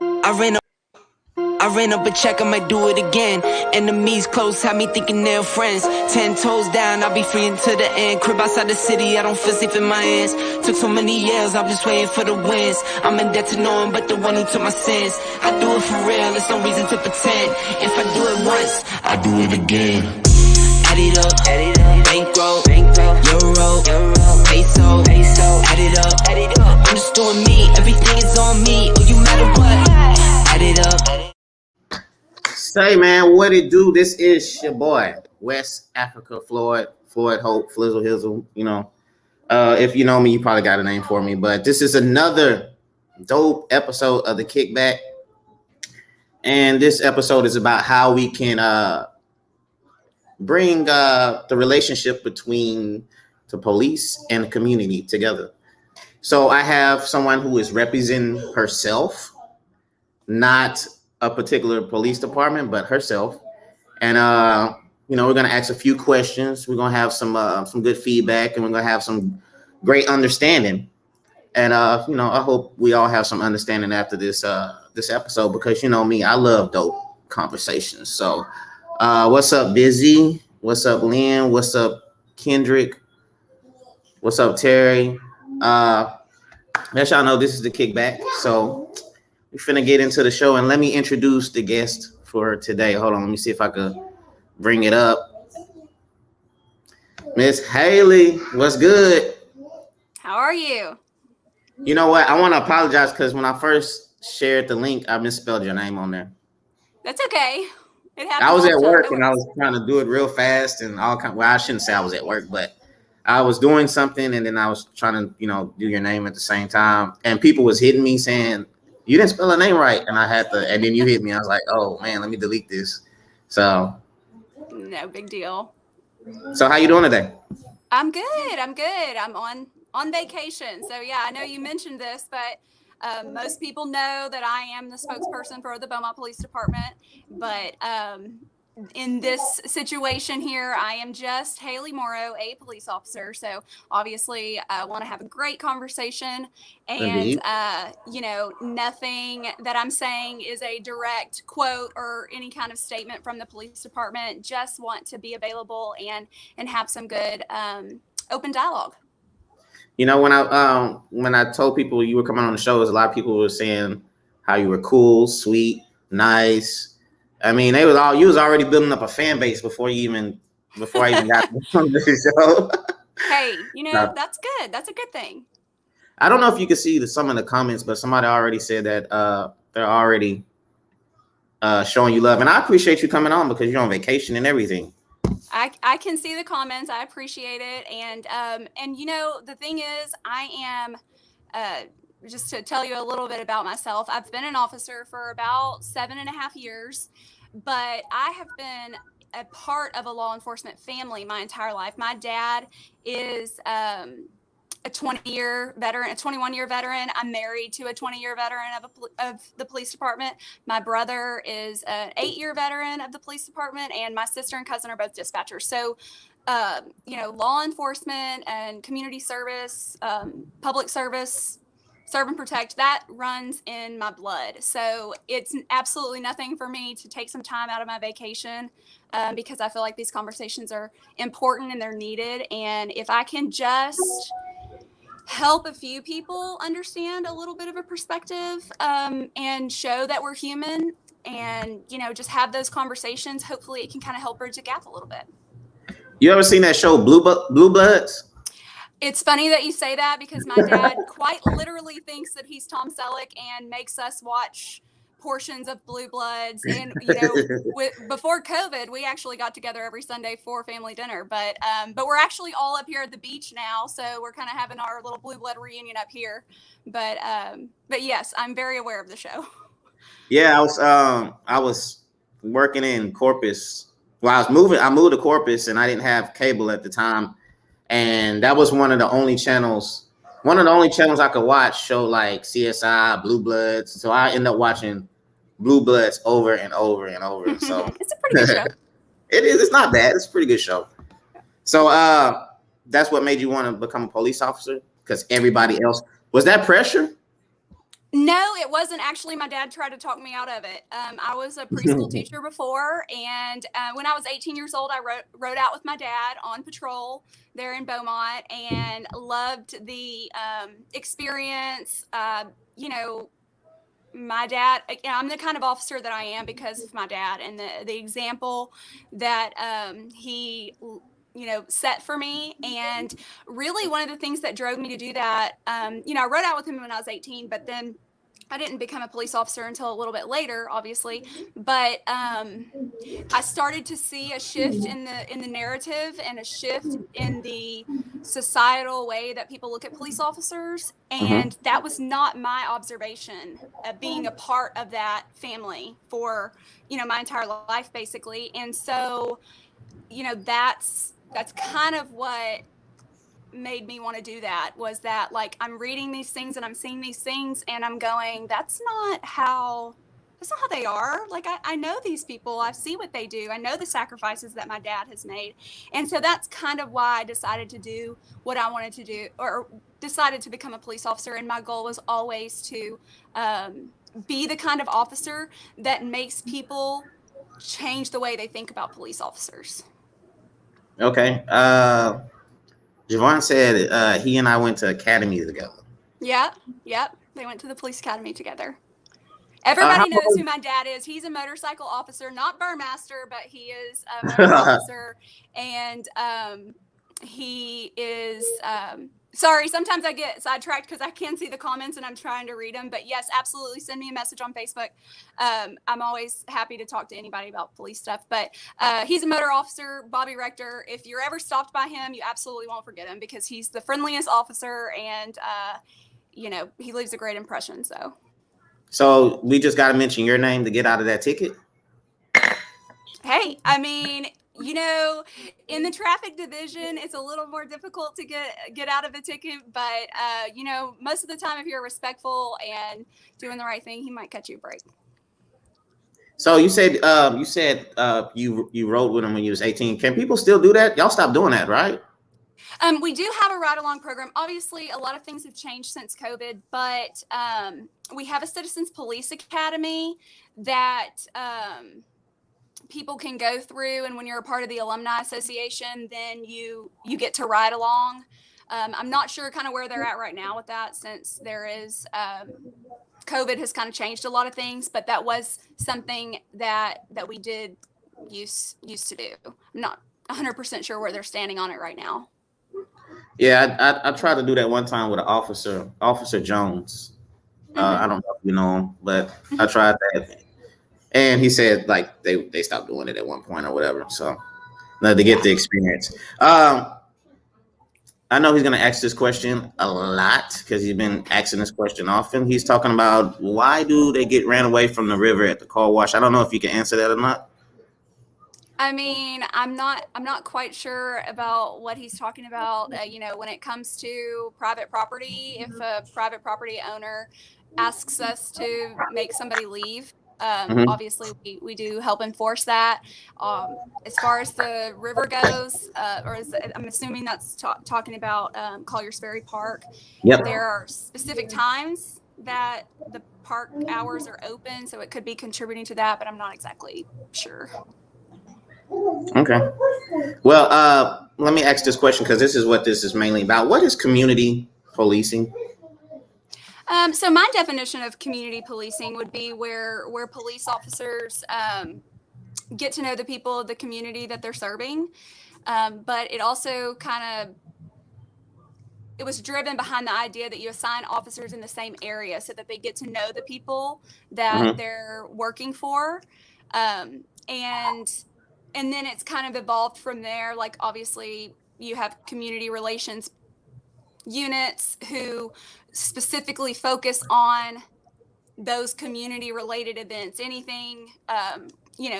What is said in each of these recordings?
I ran up a check, I might do it again. Enemies close, had me thinking they're friends. 10 toes down, I'll be free until the end. Crib outside the city, I don't feel safe in my hands. Took so many years, I'm just waiting for the wins. I'm in debt to no one but the one who took my sins. I do it for real, there's no reason to pretend. If I do it once, I do it again. Add it up, bankroll, euro, peso, add it up, I'm just doing me, everything is on me, oh you matter what, add it up. Say, man, what it do? This is your boy, West Africa Floyd Hope, Flizzle Hizzle. You know, if you know me, you probably got a name for me. But this is another dope episode of the Kikback. And this episode is about how we can bring the relationship between the police and the community together. So I have someone who is representing herself, not a particular police department, but herself. And we're gonna ask a few questions. We're gonna have some good feedback, and we're gonna have some great understanding. And I hope we all have some understanding after this episode, because you know me, I love dope conversations. So, what's up, Busy? What's up, Lynn? What's up, Kendrick? What's up, Terry? As y'all know, this is the Kikback. So we're finna get into the show, and let me introduce the guest for today. Hold on, let me see if I could bring it up. Miss Haley, what's good? How are you? You know what? I want to apologize because when I first shared the link, I misspelled your name on there. That's okay. It happens. I was at work and I was trying to do it real fast and all kind. Well, I shouldn't say I was at work, but I was doing something and then I was trying to, do your name at the same time. And people was hitting me saying, "You didn't spell her name right," and I had to. And then you hit me. I was like, "Oh man, let me delete this." So, no big deal. So how you doing today? I'm good. I'm on vacation. So yeah, I know you mentioned this, but most people know that I am the spokesperson for the Beaumont Police Department. But in this situation here, I am just Haley Morrow, a police officer. So obviously I want to have a great conversation, and nothing that I'm saying is a direct quote or any kind of statement from the police department. Just want to be available and have some good open dialogue. You know, when I told people you were coming on the show, a lot of people were saying how you were cool, sweet, nice. I mean, you was already building up a fan base before I even got on the show. Hey, that's good. That's a good thing. I don't know if you can see some of the comments, but somebody already said that they're already showing you love, and I appreciate you coming on because you're on vacation and everything. I can see the comments. I appreciate it, and the thing is, I am just to tell you a little bit about myself. I've been an officer for about 7.5 years, but I have been a part of a law enforcement family my entire life. My dad is a 20-year veteran, a 21-year veteran. I'm married to a 20-year veteran of the police department. My brother is an 8-year veteran of the police department, and my sister and cousin are both dispatchers. So, law enforcement and community service, public service, serve and protect, that runs in my blood. So it's absolutely nothing for me to take some time out of my vacation because I feel like these conversations are important and they're needed. And if I can just help a few people understand a little bit of a perspective and show that we're human and, just have those conversations, hopefully it can kind of help bridge the gap a little bit. You ever seen that show Blue Bloods? It's funny that you say that because my dad quite literally thinks that he's Tom Selleck and makes us watch portions of Blue Bloods. And, before COVID, we actually got together every Sunday for family dinner. But we're actually all up here at the beach now. So we're kind of having our little Blue Blood reunion up here. But yes, I'm very aware of the show. Yeah, I was working in Corpus. Well, I moved to Corpus and I didn't have cable at the time. And that was one of the only channels I could watch show like CSI, Blue Bloods. So I ended up watching Blue Bloods over and over and over. So it's a pretty good show. It is. It's not bad. It's a pretty good show. So that's what made you want to become a police officer? Because everybody else, was that pressure? No, it wasn't actually. My dad tried to talk me out of it. I was a preschool teacher before, and when I was 18 years old, I rode out with my dad on patrol there in Beaumont, and loved the experience. You know, my dad. I'm the kind of officer that I am because of my dad and the example that he set for me. And really one of the things that drove me to do that, I rode out with him when I was 18, but then I didn't become a police officer until a little bit later, obviously. But I started to see a shift in the narrative and a shift in the societal way that people look at police officers, Mm-hmm. and that was not my observation of being a part of that family for my entire life, basically. And so that's kind of what made me want to do that, was that, like, I'm reading these things and I'm seeing these things and I'm going, that's not how they are. Like, I know these people, I see what they do, I know the sacrifices that my dad has made. And so that's kind of why I decided to do what I wanted to do, or decided to become a police officer. And my goal was always to be the kind of officer that makes people change the way they think about police officers. Okay. Javon said he and I went to academy together. Yep. They went to the police academy together. How Everybody knows who my dad is. He's a motorcycle officer, not Burmaster, but he is a motor officer. And he is, sorry, sometimes I get sidetracked because I can see the comments and I'm trying to read them. But yes, absolutely, send me a message on Facebook. I'm always happy to talk to anybody about police stuff. But he's a motor officer, Bobby Rector. If you're ever stopped by him, you absolutely won't forget him, because he's the friendliest officer, and he leaves a great impression. So we just got to mention your name to get out of that ticket. Hey, I mean, in the traffic division, it's a little more difficult to get out of a ticket, but most of the time, if you're respectful and doing the right thing, he might cut you a break. So you said you rode with him when you was 18. Can people still do that? Y'all stopped doing that, right? We do have a ride-along program. Obviously, a lot of things have changed since COVID, but we have a Citizens Police Academy that people can go through, and when you're a part of the Alumni Association, then you get to ride along. I'm not sure kind of where they're at right now with that, since there is COVID has kind of changed a lot of things, but that was something that we did used to do. I'm not 100% sure where they're standing on it right now. Yeah, I tried to do that one time with an Officer Jones. I don't know if you know him, but I tried that, and he said like they stopped doing it at one point or whatever. So to get the experience. I know he's going to ask this question a lot because he's been asking this question often. He's talking about, why do they get ran away from the river at the car wash? I don't know if you can answer that or not. I mean, I'm not quite sure about what he's talking about. When it comes to private property, if a private property owner asks us to make somebody leave, obviously we do help enforce that. As far as the river goes, I'm assuming that's talking about Collier's Ferry Park. Yep. There are specific times that the park hours are open, so it could be contributing to that, but I'm not exactly sure. Okay. Well, let me ask this question, because this is what this is mainly about. What is community policing? So my definition of community policing would be where police officers get to know the people of the community that they're serving. But it also it was driven behind the idea that you assign officers in the same area so that they get to know the people that they're working for. And then it's kind of evolved from there. Like, obviously, you have community relations units who specifically focus on those community related events. Anything,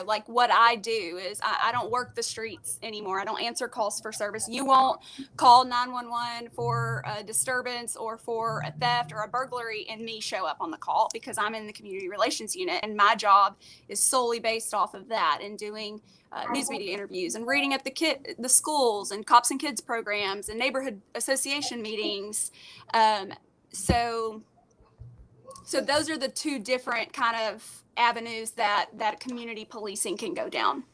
like what I do is I don't work the streets anymore. I don't answer calls for service. You won't call 911 for a disturbance or for a theft or a burglary and me show up on the call, because I'm in the community relations unit, and my job is solely based off of that, and doing news media interviews and reading up the schools and cops and kids programs and neighborhood association meetings. So So those are the two different kind of avenues that community policing can go down.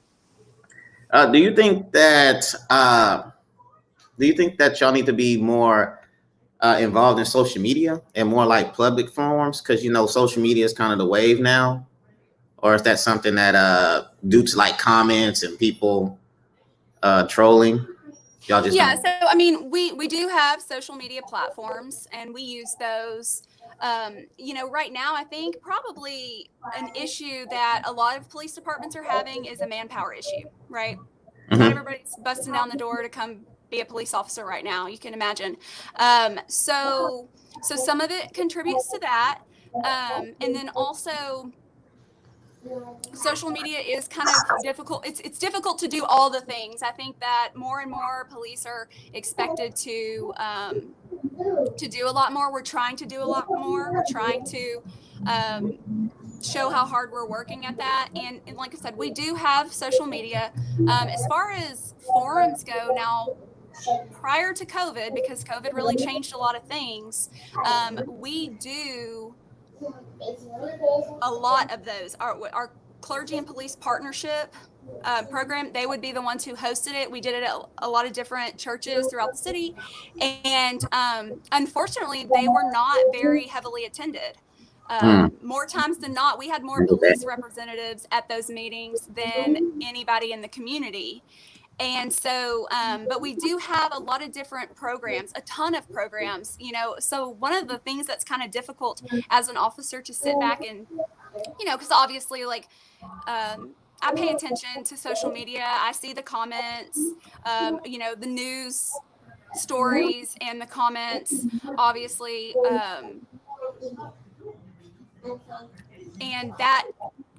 Do you think that y'all need to be more involved in social media and more like public forums? Because social media is kind of the wave now. Or is that something that due to like comments and people trolling, y'all just Yeah, don't? so I mean, we do have social media platforms and we use those. Right now I think probably an issue that a lot of police departments are having is a manpower issue, right? Not Mhm. everybody's busting down the door to come be a police officer right now. You can imagine. So some of it contributes to that. And then also social media is kind of difficult. It's difficult to do all the things. I think that more and more police are expected to do a lot more. We're trying to do a lot more. We're trying to show how hard we're working at that. And like I said, we do have social media. As far as forums go now, prior to COVID, because COVID really changed a lot of things, we do a lot of those. Our clergy and police partnership program, they would be the ones who hosted it. We did it at a lot of different churches throughout the city. And unfortunately, they were not very heavily attended. More times than not, we had more police representatives at those meetings than anybody in the community. And so, but we do have a lot of different programs, a ton of programs, so one of the things that's kind of difficult as an officer to sit back and, because obviously like, I pay attention to social media. I see the comments, the news stories and the comments, obviously, and that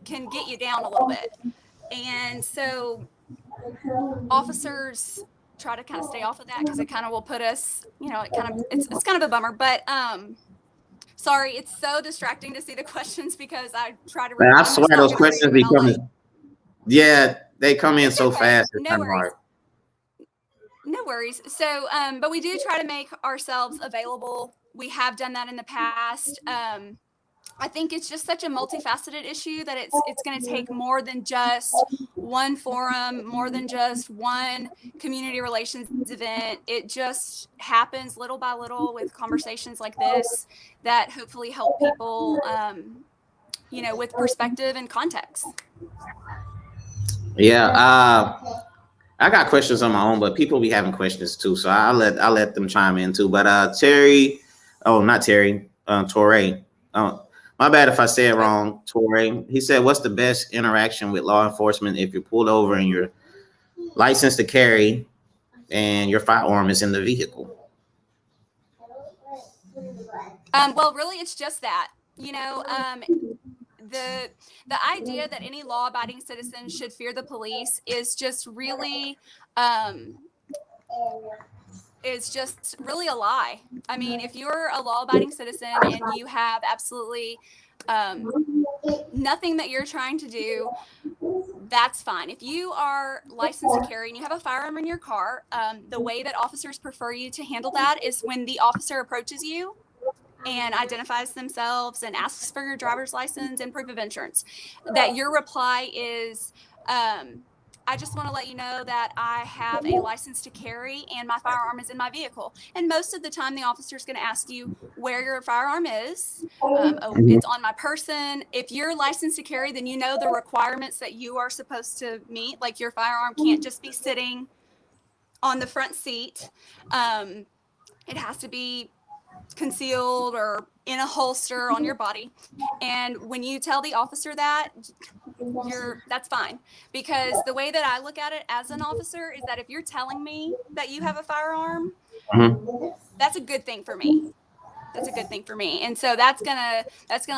can get you down a little bit. And so officers try to kind of stay off of that because it kind of will put us, it's kind of a bummer. But sorry, it's so distracting to see the questions because I try to. Man, I swear those questions be coming. Yeah, they come in so fast. It's No worries. hard. No worries. So, but we do try to make ourselves available. We have done that in the past. I think it's just such a multifaceted issue that it's going to take more than just one forum, more than just one community relations event. It just happens little by little with conversations like this that hopefully help people, with perspective and context. Yeah, I got questions on my own, but people be having questions too, so I'll let them chime in too. But Terry, not Terry, Torre. My bad if I say it wrong, Torre. He said, "What's the best interaction with law enforcement if you're pulled over and you're licensed to carry and your firearm is in the vehicle?" Well, really, it's just that, the idea that any law-abiding citizen should fear the police is just really a lie. I mean, if you're a law-abiding citizen and you have absolutely nothing that you're trying to do, that's fine. If you are licensed to carry and you have a firearm in your car, the way that officers prefer you to handle that is when the officer approaches you and identifies themselves and asks for your driver's license and proof of insurance, that your reply is, I just want to let you know that I have a license to carry and my firearm is in my vehicle. And most of the time, the officer is going to ask you where your firearm is. It's on my person. If you're licensed to carry, then you know the requirements that you are supposed to meet. Like your firearm can't just be sitting on the front seat. It has to be concealed or in a holster on your body. And when you tell the officer that, that's fine. Because the way that I look at it as an officer is that if you're telling me that you have a firearm, that's a good thing for me. That's a good thing for me. And so that's gonna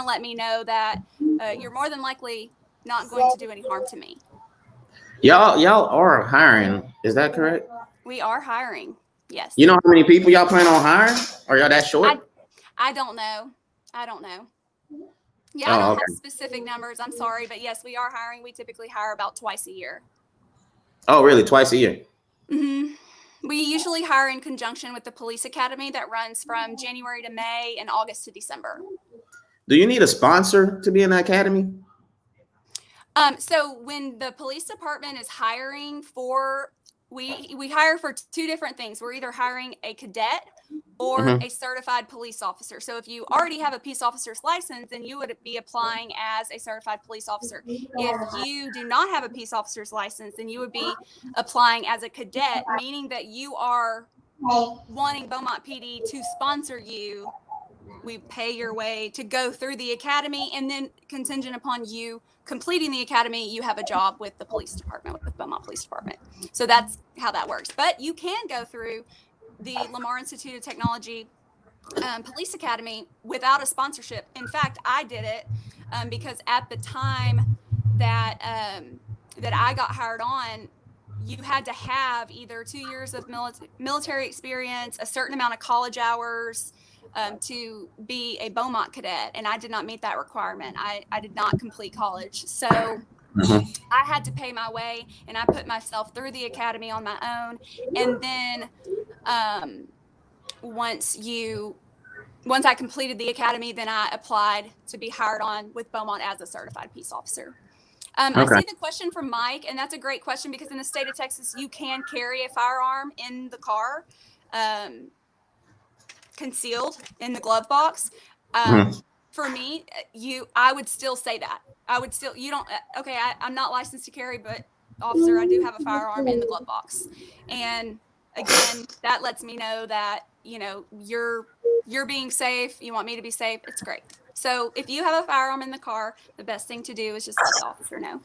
let me know that you're more than likely not going to do any harm to me. Y'all are hiring, is that correct? We are hiring. Yes. You know how many people y'all plan on hiring? Are y'all that short? I don't know. Yeah, I don't have specific numbers. I'm sorry, but yes, we are hiring. We typically hire about twice a year. Oh, really? Twice a year? Mm-hmm. We usually hire in conjunction with the police academy that runs from January to May and August to December. Do you need a sponsor to be in the academy? So when the police department is hiring for, we hire for two different things. We're either hiring a cadet or a certified police officer. So if you already have a peace officer's license, then you would be applying as a certified police officer. If you do not have a peace officer's license, then you would be applying as a cadet, meaning that you are wanting Beaumont PD to sponsor you. We pay your way to go through the academy, and then contingent upon you completing the academy, you have a job with the police department, with Beaumont Police Department. So that's how that works. But you can go through the Lamar Institute of Technology Police Academy without a sponsorship. In fact, I did it because at the time that that I got hired on, you had to have either 2 years of military experience, a certain amount of college hours to be a Beaumont cadet, and I did not meet that requirement. I did not complete college, so I had to pay my way, and I put myself through the academy on my own. And then once I completed the academy, then I applied to be hired on with Beaumont as a certified peace officer. I see the question from Mike, and that's a great question because in the state of Texas, you can carry a firearm in the car, concealed in the glove box. For me, I would still say that. I would still, you don't, okay, I'm not licensed to carry, but officer, I do have a firearm in the glove box. And again, that lets me know that, you know, you're being safe. You want me to be safe. It's great. So if you have a firearm in the car, the best thing to do is just let the officer know.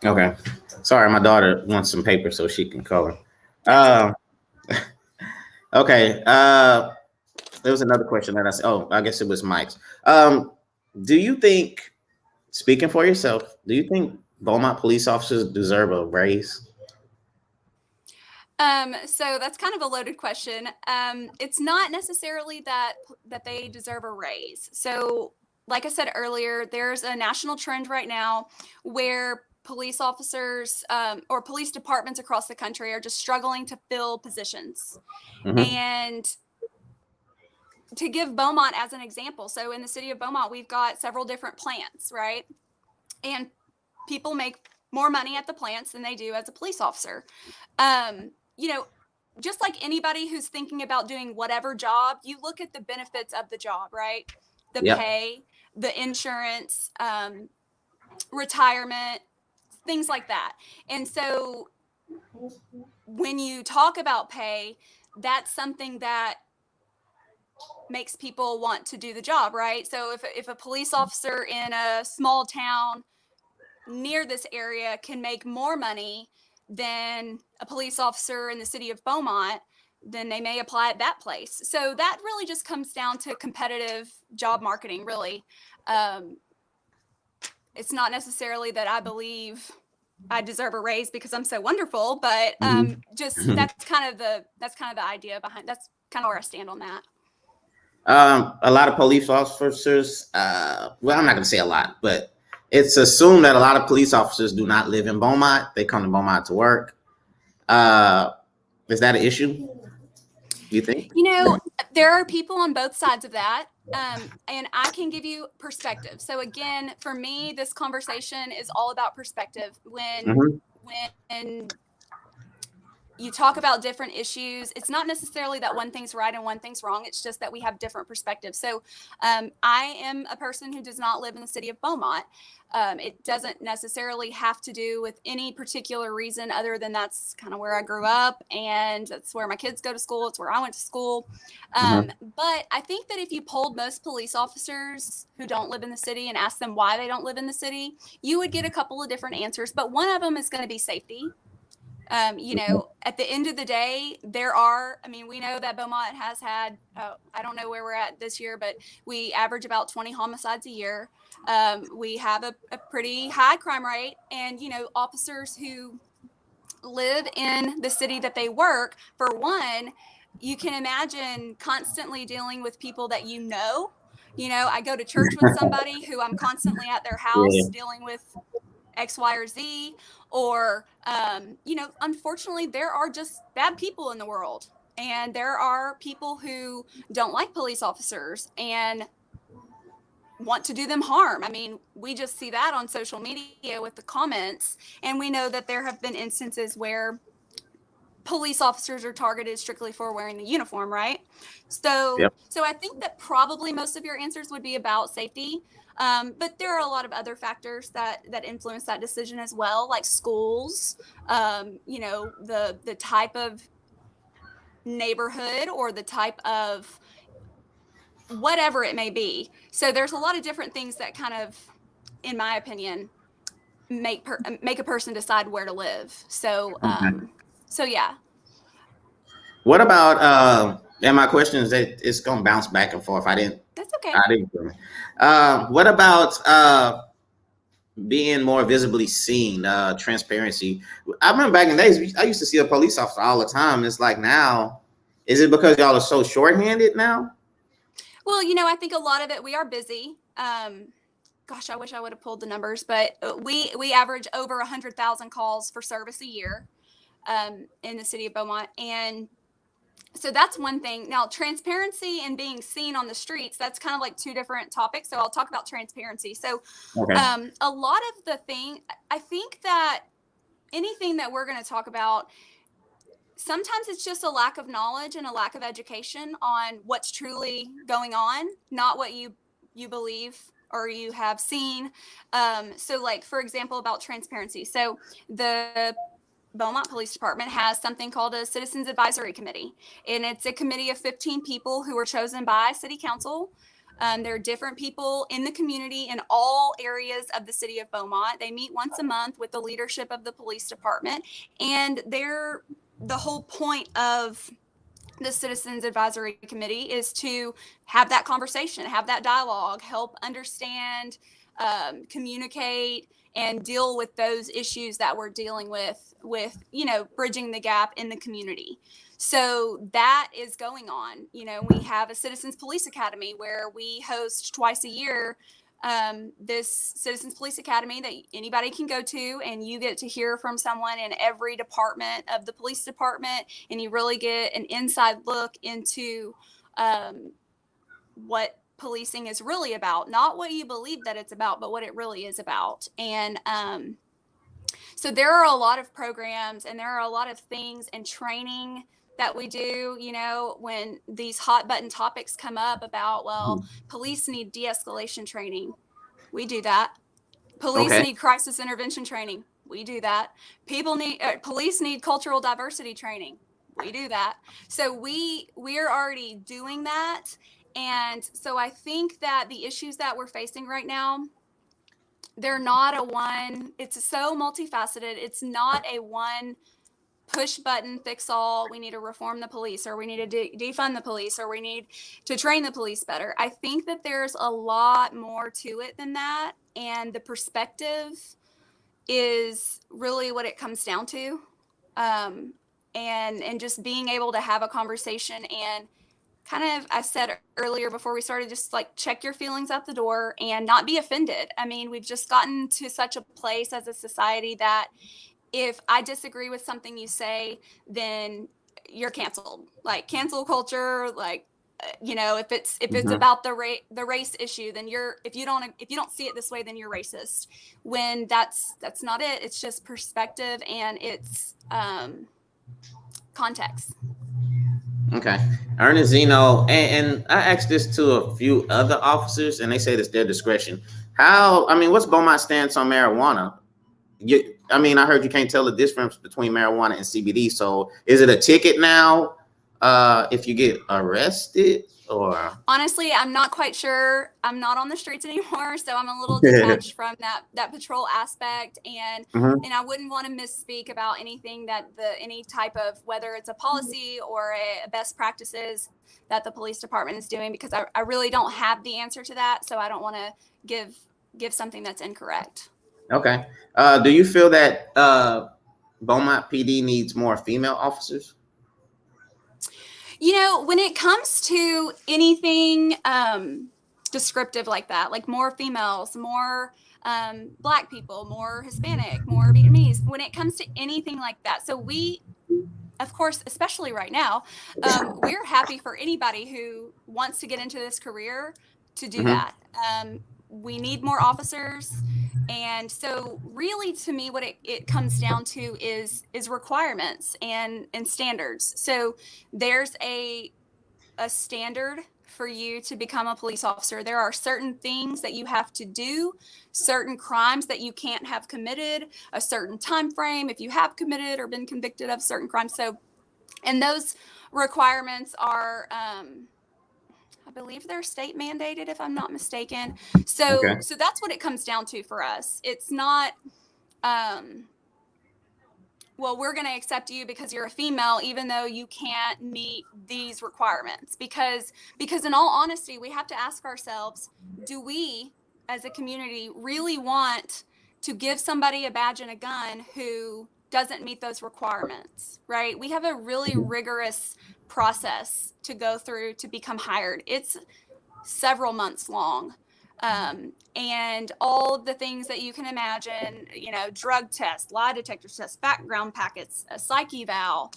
Okay. Sorry, my daughter wants some paper so she can color. Okay. There was another question that I said. Oh, I guess it was Mike's. Do you think, speaking for yourself, do you think Beaumont police officers deserve a raise? So that's kind of a loaded question. It's not necessarily that they deserve a raise. So, like I said earlier, there's a national trend right now where police officers or police departments across the country are just struggling to fill positions. And to give Beaumont as an example, so in the city of Beaumont, we've got several different plants, right? And people make more money at the plants than they do as a police officer. You know, just like anybody who's thinking about doing whatever job, you look at the benefits of the job, right? The pay, the insurance, retirement, things like that. And so when you talk about pay, that's something that makes people want to do the job, right? So if a police officer in a small town near this area can make more money than a police officer in the city of Beaumont, then they may apply at that place. So that really just comes down to competitive job marketing, really. It's not necessarily that I believe I deserve a raise because I'm so wonderful, but just that's kind of the idea behind. That's kind of where I stand on that. A lot of police officers, well, I'm not going to say a lot, but it's assumed that a lot of police officers do not live in Beaumont. They come to Beaumont to work. Is that an issue, you think? You know, there are people on both sides of that. And I can give you perspective. So again, for me, this conversation is all about perspective. When you talk about different issues, it's not necessarily that one thing's right and one thing's wrong. It's just that we have different perspectives. So I am a person who does not live in the city of Beaumont. It doesn't necessarily have to do with any particular reason other than that's kind of where I grew up and that's where my kids go to school. It's where I went to school. But I think that if you polled most police officers who don't live in the city and asked them why they don't live in the city, you would get a couple of different answers. But one of them is going to be safety. You know, at the end of the day, we know that Beaumont has had, I don't know where we're at this year, but we average about 20 homicides a year. We have a pretty high crime rate, and, you know, officers who live in the city that they work, for one, you can imagine constantly dealing with people that you know. You know, I go to church with somebody who I'm constantly at their house dealing with X, Y, or Z, or, you know, unfortunately, there are just bad people in the world. And there are people who don't like police officers. And want to do them harm. I mean, we just see that on social media with the comments, and we know that there have been instances where police officers are targeted strictly for wearing the uniform, right? So, Yep. so I think that probably most of your answers would be about safety. But there are a lot of other factors that influence that decision as well, like schools, the type of neighborhood or the type of whatever it may be. So there's a lot of different things that kind of, in my opinion, make a person decide where to live. So, Okay. so yeah. What about and my question is that it's gonna bounce back and forth. That's okay. I didn't. What about being more visibly seen, transparency? I remember back in the days, I used to see a police officer all the time. It's like now, is it because y'all are so shorthanded now? Well, I think a lot of it, we are busy. Gosh, I wish I would have pulled the numbers, but we average over 100,000 calls for service a year in the city of Beaumont. And so that's one thing. Now, transparency and being seen on the streets, that's kind of like two different topics. So I'll talk about transparency. So Okay. a lot of the thing, I think that anything that we're going to talk about, sometimes it's just a lack of knowledge and a lack of education on what's truly going on, not what you believe or you have seen. So like, for example, about transparency. So the Beaumont Police Department has something called a Citizens Advisory Committee, and it's a committee of 15 people who are chosen by City Council. There are different people in the community in all areas of the city of Beaumont. They meet once a month with the leadership of the police department, and the whole point of the Citizens Advisory Committee is to have that conversation, have that dialogue, help understand, communicate, and deal with those issues that we're dealing with, bridging the gap in the community. So that is going on. We have a Citizens Police Academy where we host twice a year this Citizens Police Academy that anybody can go to, and you get to hear from someone in every department of the police department, and you really get an inside look into what policing is really about, not what you believe that it's about, but what it really is about. And so there are a lot of programs and there are a lot of things and training that we do, when these hot button topics come up about, well, police need de-escalation training. We do that. Police need crisis intervention training. We do that. Police need cultural diversity training. We do that. So we're already doing that. And so I think that the issues that we're facing right now, they're not it's so multifaceted. It's not a one push button fix all. We need to reform the police, or we need to defund the police, or we need to train the police better. I think that there's a lot more to it than that. And the perspective is really what it comes down to. And just being able to have a conversation and kind of, I said earlier before we started, just like check your feelings out the door and not be offended. I mean, we've just gotten to such a place as a society that if I disagree with something you say, then you're canceled. Like cancel culture, like, if it's about the race issue, then if you don't see it this way, then you're racist. When that's not it. It's just perspective and it's context. Okay. Ernest Zeno, and I asked this to a few other officers, and they said it's their discretion. What's Beaumont's stance on marijuana? I heard you can't tell the difference between marijuana and CBD. So is it a ticket now if you get arrested? Or honestly, I'm not quite sure. I'm not on the streets anymore, so I'm a little detached from that patrol aspect, and and I wouldn't want to misspeak about anything that any type of, whether it's a policy or a best practices that the police department is doing, because I really don't have the answer to that, so I don't want to give something that's incorrect. Okay. Do you feel that Beaumont PD needs more female officers? When it comes to anything descriptive like that, like more females, more Black people, more Hispanic, more Vietnamese, when it comes to anything like that. So we, of course, especially right now, we're happy for anybody who wants to get into this career to do that. We need more officers. And so really, to me, what it comes down to is requirements and standards. So there's a standard for you to become a police officer. There are certain things that you have to do, certain crimes that you can't have committed, a certain time frame if you have committed or been convicted of certain crimes. So, and those requirements are, I believe they're state mandated, if I'm not mistaken. So, Okay. so that's what it comes down to for us. It's not, well, we're going to accept you because you're a female, even though you can't meet these requirements. Because in all honesty, we have to ask ourselves, do we, as a community, really want to give somebody a badge and a gun who doesn't meet those requirements, right? We have a really rigorous process to go through to become hired. It's several months long. And all the things that you can imagine, you know, drug tests, lie detector tests, background packets, a psych eval.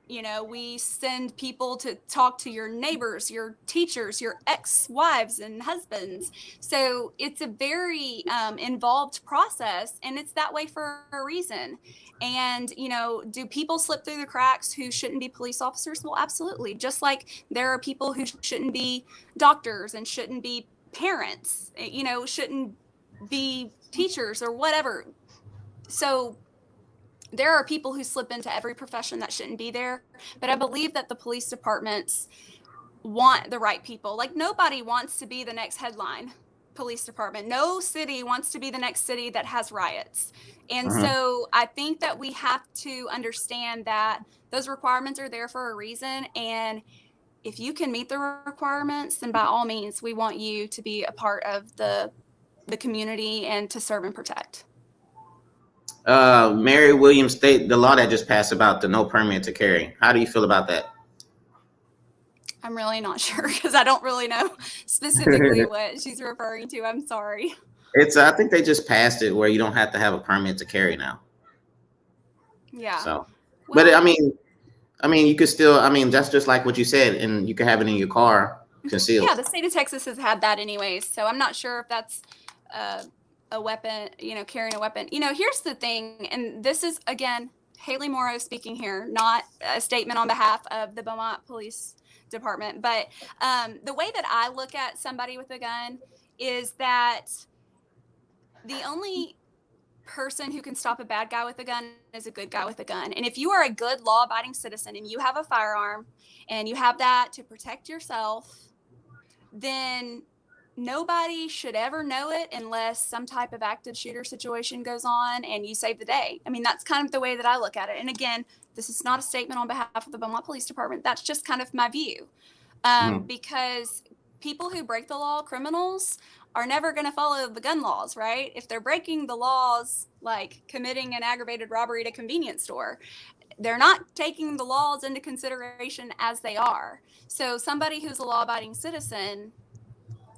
You know, we send people to talk to your neighbors, your teachers, your ex-wives and husbands. So it's a very involved process, and it's that way for a reason. And, you know, do people slip through the cracks who shouldn't be police officers? Well, absolutely. Just like there are people who shouldn't be doctors and shouldn't be parents, you know, shouldn't be teachers or whatever. So there are people who slip into every profession that shouldn't be there. But I believe that the police departments want the right people. Like, nobody wants to be the next headline police department. No city wants to be the next city that has riots. And so I think that we have to understand that those requirements are there for a reason. And if you can meet the requirements, then by all means, we want you to be a part of the community and to serve and protect. Mary Williams State, the law that just passed about the no permit to carry. How do you feel about that? I'm really not sure because I don't really know specifically what she's referring to. I'm sorry. It's I think they just passed it where you don't have to have a permit to carry now. Yeah. So, Well, but I mean, you could still. I mean, that's just like what you said, and you can have it in your car concealed. yeah, the state of Texas has had that anyways. So I'm not sure if that's a weapon, you know, carrying a weapon. You know, here's the thing, and this is, again, Haley Morrow speaking here, not a statement on behalf of the Beaumont Police Department. But the way that I look at somebody with a gun is that the only person who can stop a bad guy with a gun is a good guy with a gun. And if you are a good law-abiding citizen and you have a firearm and you have that to protect yourself, then nobody should ever know it unless some type of active shooter situation goes on and you save the day. I mean, that's kind of the way that I look at it. And again, this is not a statement on behalf of the Beaumont Police Department. That's just kind of my view. Because people who break the law, criminals, are never going to follow the gun laws, right? If they're breaking the laws, like committing an aggravated robbery at a convenience store, they're not taking the laws into consideration as they are. So somebody who's a law-abiding citizen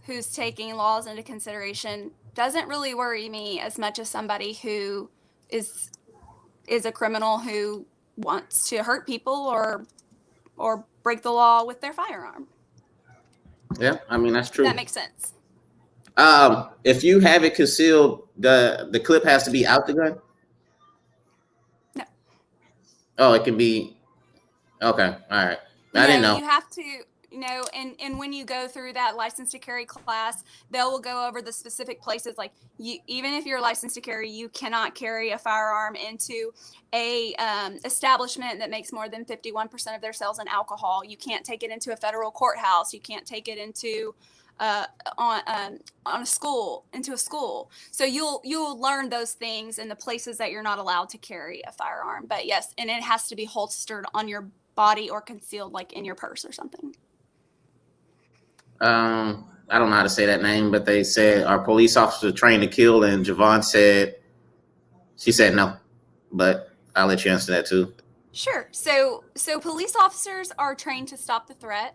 who's taking laws into consideration doesn't really worry me as much as somebody who is a criminal who wants to hurt people or break the law with their firearm. Yeah, I mean that's true. That makes sense. If you have it concealed, the clip has to be out the gun. No. Oh, it can be. Okay, all right. I didn't know. You have to, you know, and when you go through that license to carry class, they will go over the specific places. Like, you, even if you're licensed to carry, you cannot carry a firearm into a establishment that makes more than 51% of their sales in alcohol. You can't take it into a federal courthouse. You can't take it into into a school. So you'll learn those things in the places that you're not allowed to carry a firearm. But yes, and it has to be holstered on your body or concealed, like in your purse or something. I don't know how to say that name, but they said our police officer trained to kill, and Javon she said no, but I'll let you answer that too. Sure. So police officers are trained to stop the threat.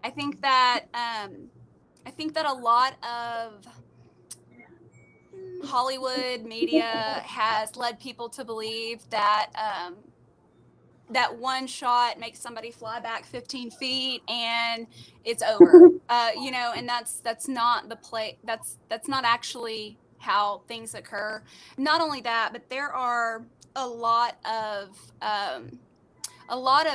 I think that a lot of Hollywood media has led people to believe that that one shot makes somebody fly back 15 feet and it's over. And that's not the play. That's not actually how things occur. Not only that, but there are a lot of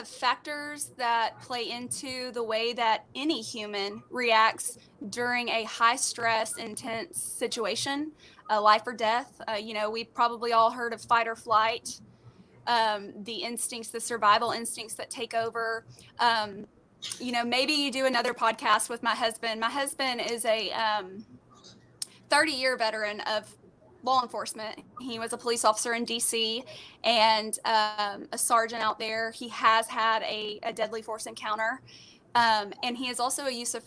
factors that play into the way that any human reacts during a high stress, intense situation, life or death. We've probably all heard of fight or flight, the instincts, the survival instincts that take over. Maybe you do another podcast with my husband. My husband is a 30-year veteran of law enforcement. He was a police officer in DC and a sergeant out there. He has had a deadly force encounter, and he is also a use of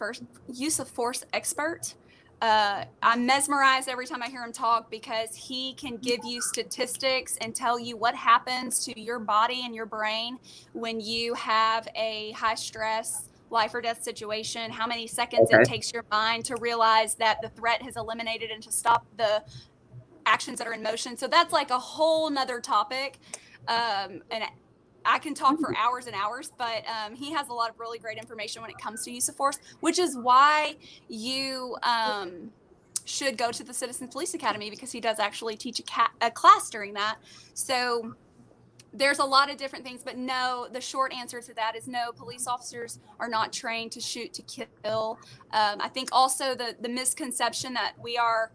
force expert. I'm mesmerized every time I hear him talk because he can give you statistics and tell you what happens to your body and your brain when you have a high stress life or death situation, how many seconds it takes your mind to realize that the threat has eliminated and to stop the actions that are in motion. So that's like a whole nother topic. And I can talk for hours and hours, but he has a lot of really great information when it comes to use of force, which is why you should go to the Citizen Police Academy, because he does actually teach a class during that. So there's a lot of different things, but no, the short answer to that is no, police officers are not trained to shoot to kill. I think also the misconception that we are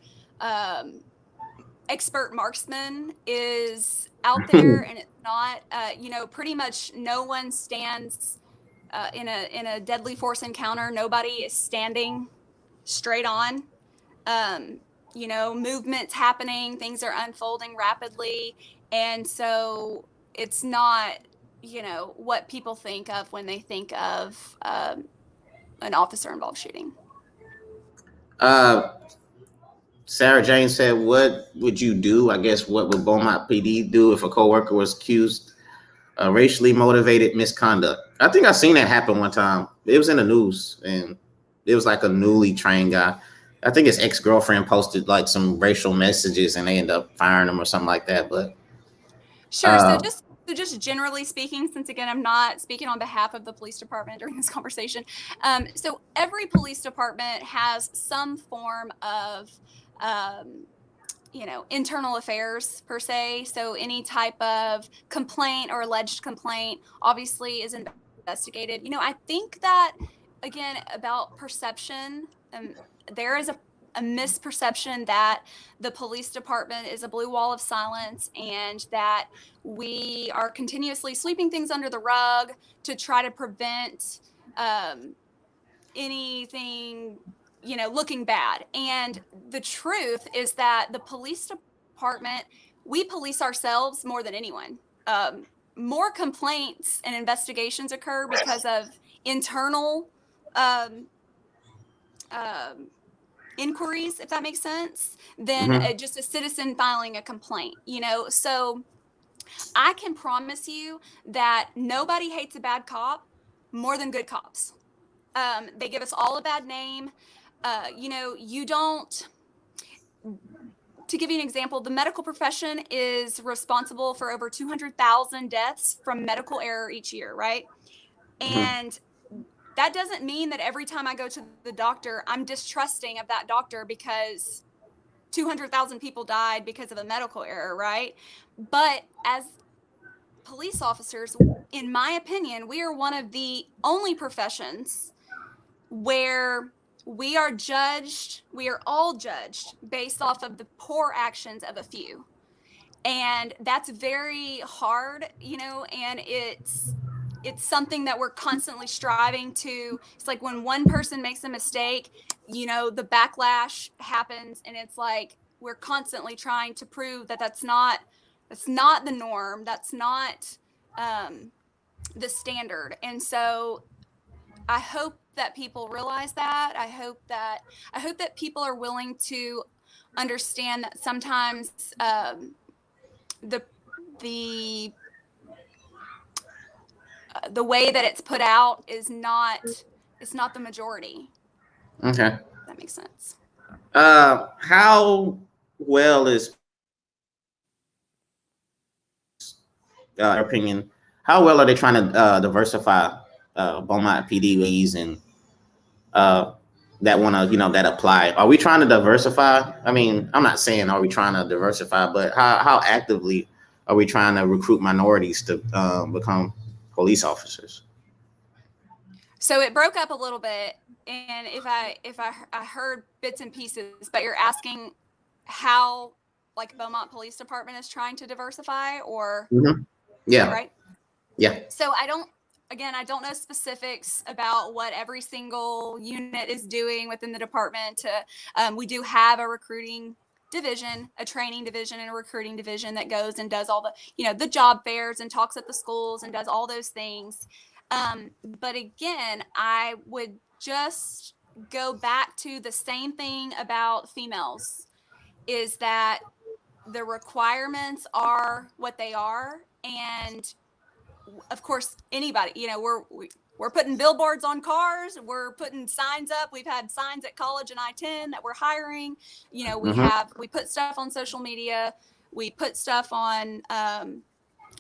expert marksmen is out there, and it's not. Pretty much no one stands in a deadly force encounter. Nobody is standing straight on. Movements happening, things are unfolding rapidly, and so it's not, what people think of when they think of an officer-involved shooting. Sarah Jane said, what would you do? I guess what would Beaumont PD do if a coworker was accused of racially motivated misconduct? I think I seen that happen one time. It was in the news, and it was like a newly trained guy. I think his ex-girlfriend posted like some racial messages and they ended up firing him or something like that. But sure. So just generally speaking, since again, I'm not speaking on behalf of the police department during this conversation. So every police department has some form of, internal affairs per se. So any type of complaint or alleged complaint obviously is investigated. I think that, again, about perception, there is a misperception that the police department is a blue wall of silence and that we are continuously sweeping things under the rug to try to prevent anything, looking bad. And the truth is that the police department, we police ourselves more than anyone. More complaints and investigations occur because of internal inquiries, if that makes sense, than just a citizen filing a complaint, So I can promise you that nobody hates a bad cop more than good cops. They give us all a bad name. You don't, to give you an example, the medical profession is responsible for over 200,000 deaths from medical error each year, right? And that doesn't mean that every time I go to the doctor, I'm distrusting of that doctor because 200,000 people died because of a medical error, right? But as police officers, in my opinion, we are one of the only professions where we are all judged based off of the poor actions of a few. And that's very hard, and it's something that we're constantly striving to. It's like when one person makes a mistake, the backlash happens, and it's like we're constantly trying to prove that that's not the norm, that's not the standard. And so I hope that people realize that. I hope that people are willing to understand that sometimes the way that it's put out is not the majority. Okay. That makes sense. How well is opinion how well are they trying to diversify Beaumont PDs and that want to, that apply? Are we trying to diversify? I mean, I'm not saying are we trying to diversify, but how actively are we trying to recruit minorities to become police officers? So it broke up a little bit, and if I heard bits and pieces, but you're asking how like Beaumont Police Department is trying to diversify, or Yeah, right? yeah. So I don't know specifics about what every single unit is doing within the department. We do have a recruiting division, a training division, and a recruiting division that goes and does all the job fairs and talks at the schools and does all those things. But again, I would just go back to the same thing about females, is that the requirements are what they are. And of course, anybody, we're putting billboards on cars. We're putting signs up. We've had signs at college and I-10 that we're hiring. We put stuff on social media. We put stuff on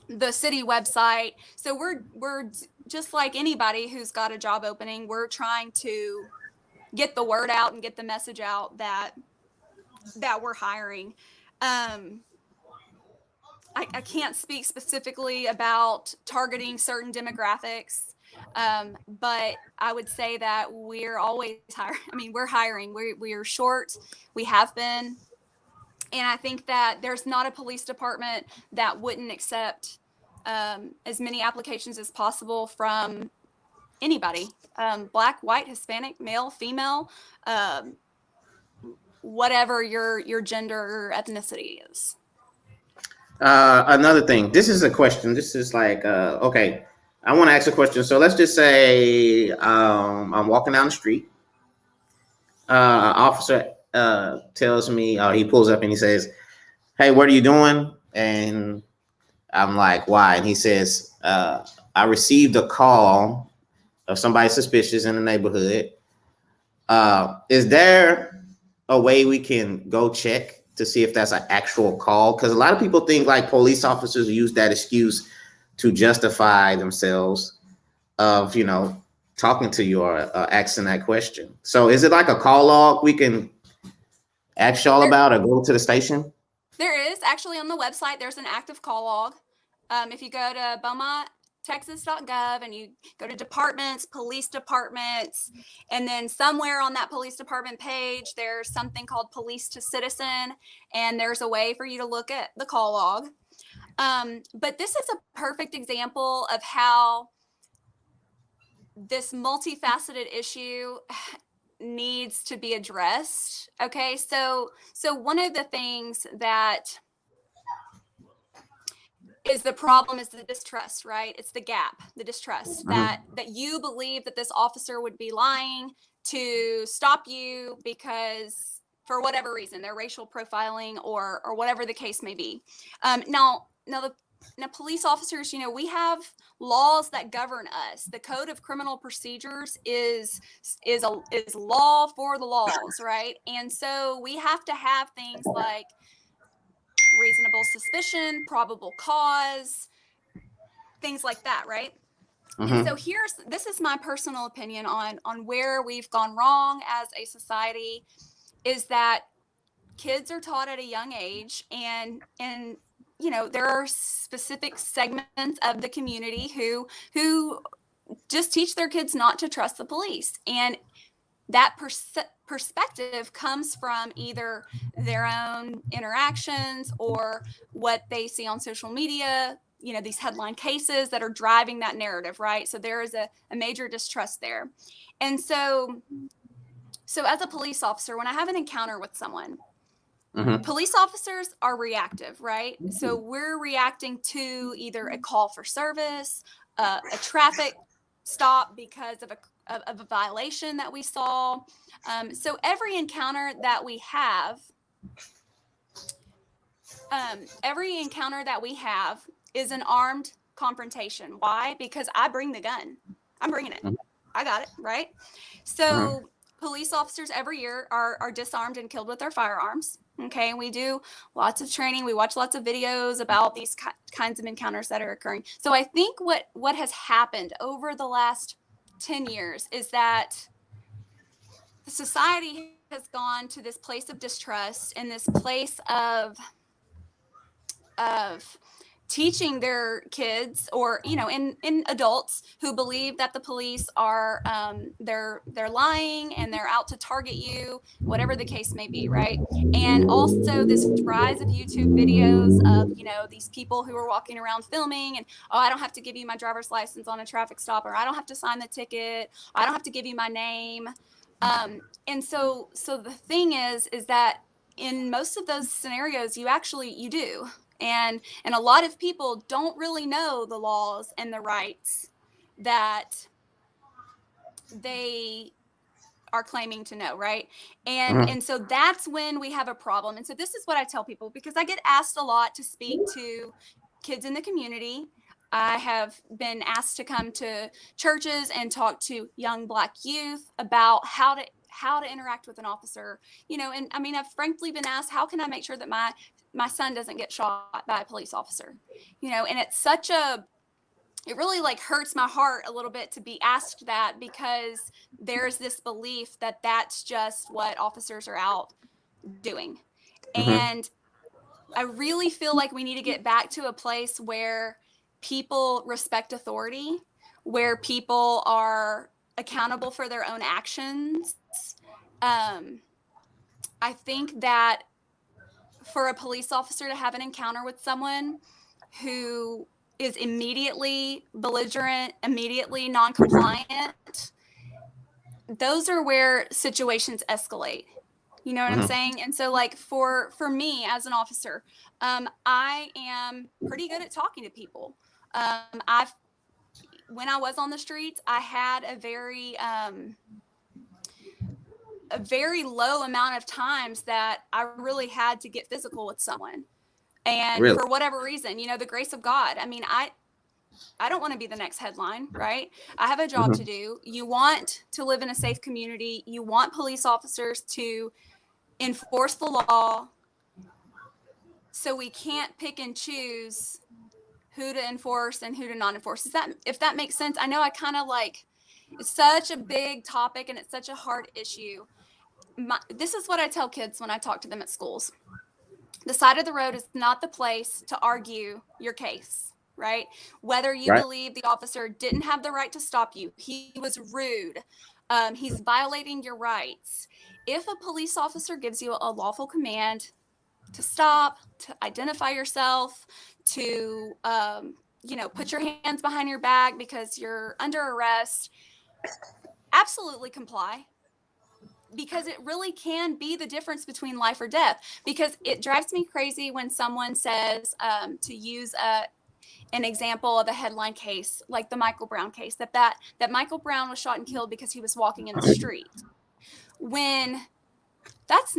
the city website. So we're just like anybody who's got a job opening. We're trying to get the word out and get the message out that we're hiring. I can't speak specifically about targeting certain demographics, but I would say that we're always hiring. I mean, we're hiring. We are short. We have been. And I think that there's not a police department that wouldn't accept as many applications as possible from anybody, Black, white, Hispanic, male, female, whatever your gender or ethnicity is. Another thing. This is a question. This is like, okay, I want to ask a question. So let's just say I'm walking down the street. Officer tells me, he pulls up and he says, "Hey, what are you doing?" And I'm like, "Why?" And he says, "I received a call of somebody suspicious in the neighborhood. Is there a way we can go check to see if that's an actual call?" Because a lot of people think like police officers use that excuse to justify themselves of, talking to you or asking that question. So is it like a call log we can ask y'all about or go to the station? There is actually on the website. There's an active call log. If you go to BeaumontTexas.gov and you go to departments, police departments, and then somewhere on that police department page, there's something called Police to Citizen, and there's a way for you to look at the call log. But this is a perfect example of how this multifaceted issue needs to be addressed. Okay, so one of the things that is the problem is the distrust, right? It's the gap, the distrust that you believe that this officer would be lying to stop you because for whatever reason, they're racial profiling or whatever the case may be. Now police officers, we have laws that govern us. The Code of Criminal Procedures is law for the laws, right? And so we have to have things like reasonable suspicion, probable cause, things like that, right? And so this is my personal opinion on where we've gone wrong as a society, is that kids are taught at a young age, and there are specific segments of the community who just teach their kids not to trust the police. And that perspective comes from either their own interactions or what they see on social media, these headline cases that are driving that narrative, right? So there is a major distrust there. And so as a police officer, when I have an encounter with someone, police officers are reactive, right? So we're reacting to either a call for service, a traffic stop because of a violation that we saw. So every encounter that we have is an armed confrontation. Why? Because I bring the gun. I'm bringing it. I got it, right? So police officers every year are disarmed and killed with their firearms. Okay, we do lots of training. We watch lots of videos about these kinds of encounters that are occurring. So I think what has happened over the last 10 years is that the society has gone to this place of distrust and this place of teaching their kids, or in adults who believe that the police are they're lying and they're out to target you, whatever the case may be, right? And also this rise of YouTube videos of these people who are walking around filming, and I don't have to give you my driver's license on a traffic stop, or I don't have to sign the ticket, I don't have to give you my name. And so the thing is that in most of those scenarios you do. And a lot of people don't really know the laws and the rights that they are claiming to know, right? And so that's when we have a problem. And so this is what I tell people, because I get asked a lot to speak to kids in the community. I have been asked to come to churches and talk to young Black youth about how to interact with an officer. And I mean, I've frankly been asked, how can I make sure that my son doesn't get shot by a police officer? And it really like hurts my heart a little bit to be asked that, because there's this belief that that's just what officers are out doing. And I really feel like we need to get back to a place where people respect authority, where people are accountable for their own actions. I think that for a police officer to have an encounter with someone who is immediately belligerent, immediately non-compliant, those are where situations escalate. You know what I'm saying? And so like for me as an officer, I am pretty good at talking to people. When I was on the streets, I had a very low amount of times that I really had to get physical with someone. And for whatever reason, the grace of God. I mean, I don't want to be the next headline, right? I have a job to do. You want to live in a safe community. You want police officers to enforce the law. So we can't pick and choose who to enforce and who to not enforce. If that makes sense? I know I kind of it's such a big topic and it's such a hard issue. This is what I tell kids when I talk to them at schools. The side of the road is not the place to argue your case, right? Whether you believe the officer didn't have the right to stop you, he was rude, he's violating your rights. If a police officer gives you a lawful command to stop, to identify yourself, to put your hands behind your back because you're under arrest, absolutely comply. Because it really can be the difference between life or death. Because it drives me crazy when someone says, to use an example of a headline case, like the Michael Brown case, that Michael Brown was shot and killed because he was walking in the street. When that's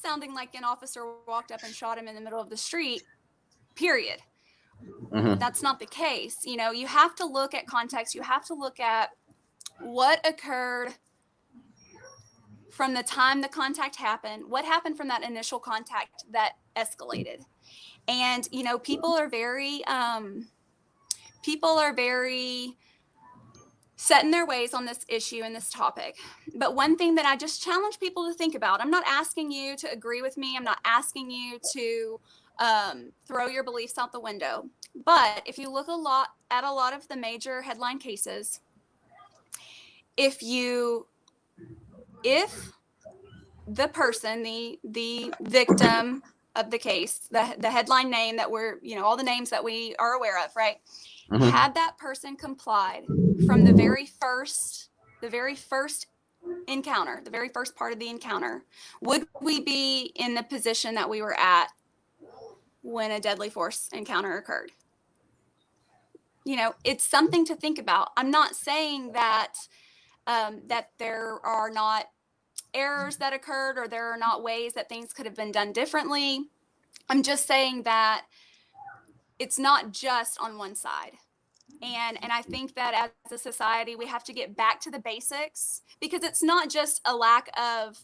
sounding like an officer walked up and shot him in the middle of the street, period. That's not the case. You have to look at context. You have to look at what occurred from the time the contact happened, what happened from that initial contact that escalated. And, people are very set in their ways on this issue and this topic. But one thing that I just challenge people to think about, I'm not asking you to agree with me. I'm not asking you to throw your beliefs out the window. But if you look at a lot of the major headline cases, if the person, the victim of the case, the headline name that we're, all the names that we are aware of, right? Had that person complied from the very first encounter, the very first part of the encounter, would we be in the position that we were at when a deadly force encounter occurred? It's something to think about. I'm not saying that that there are not errors that occurred or there are not ways that things could have been done differently. I'm just saying that it's not just on one side. And I think that as a society, we have to get back to the basics, because it's not just a lack of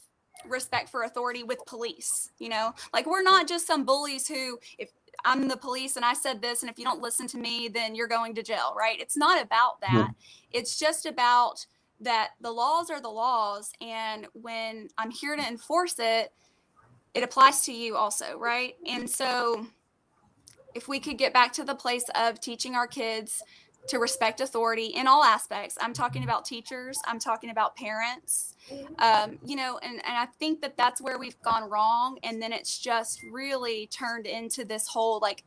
respect for authority with police. Like, we're not just some bullies who, if I'm the police and I said this, and if you don't listen to me, then you're going to jail, right? It's not about that. It's just about that the laws are the laws, and when I'm here to enforce it, it applies to you also, right? And so if we could get back to the place of teaching our kids to respect authority in all aspects. I'm talking about teachers. I'm talking about parents. And I think that that's where we've gone wrong. And then it's just really turned into this whole, like,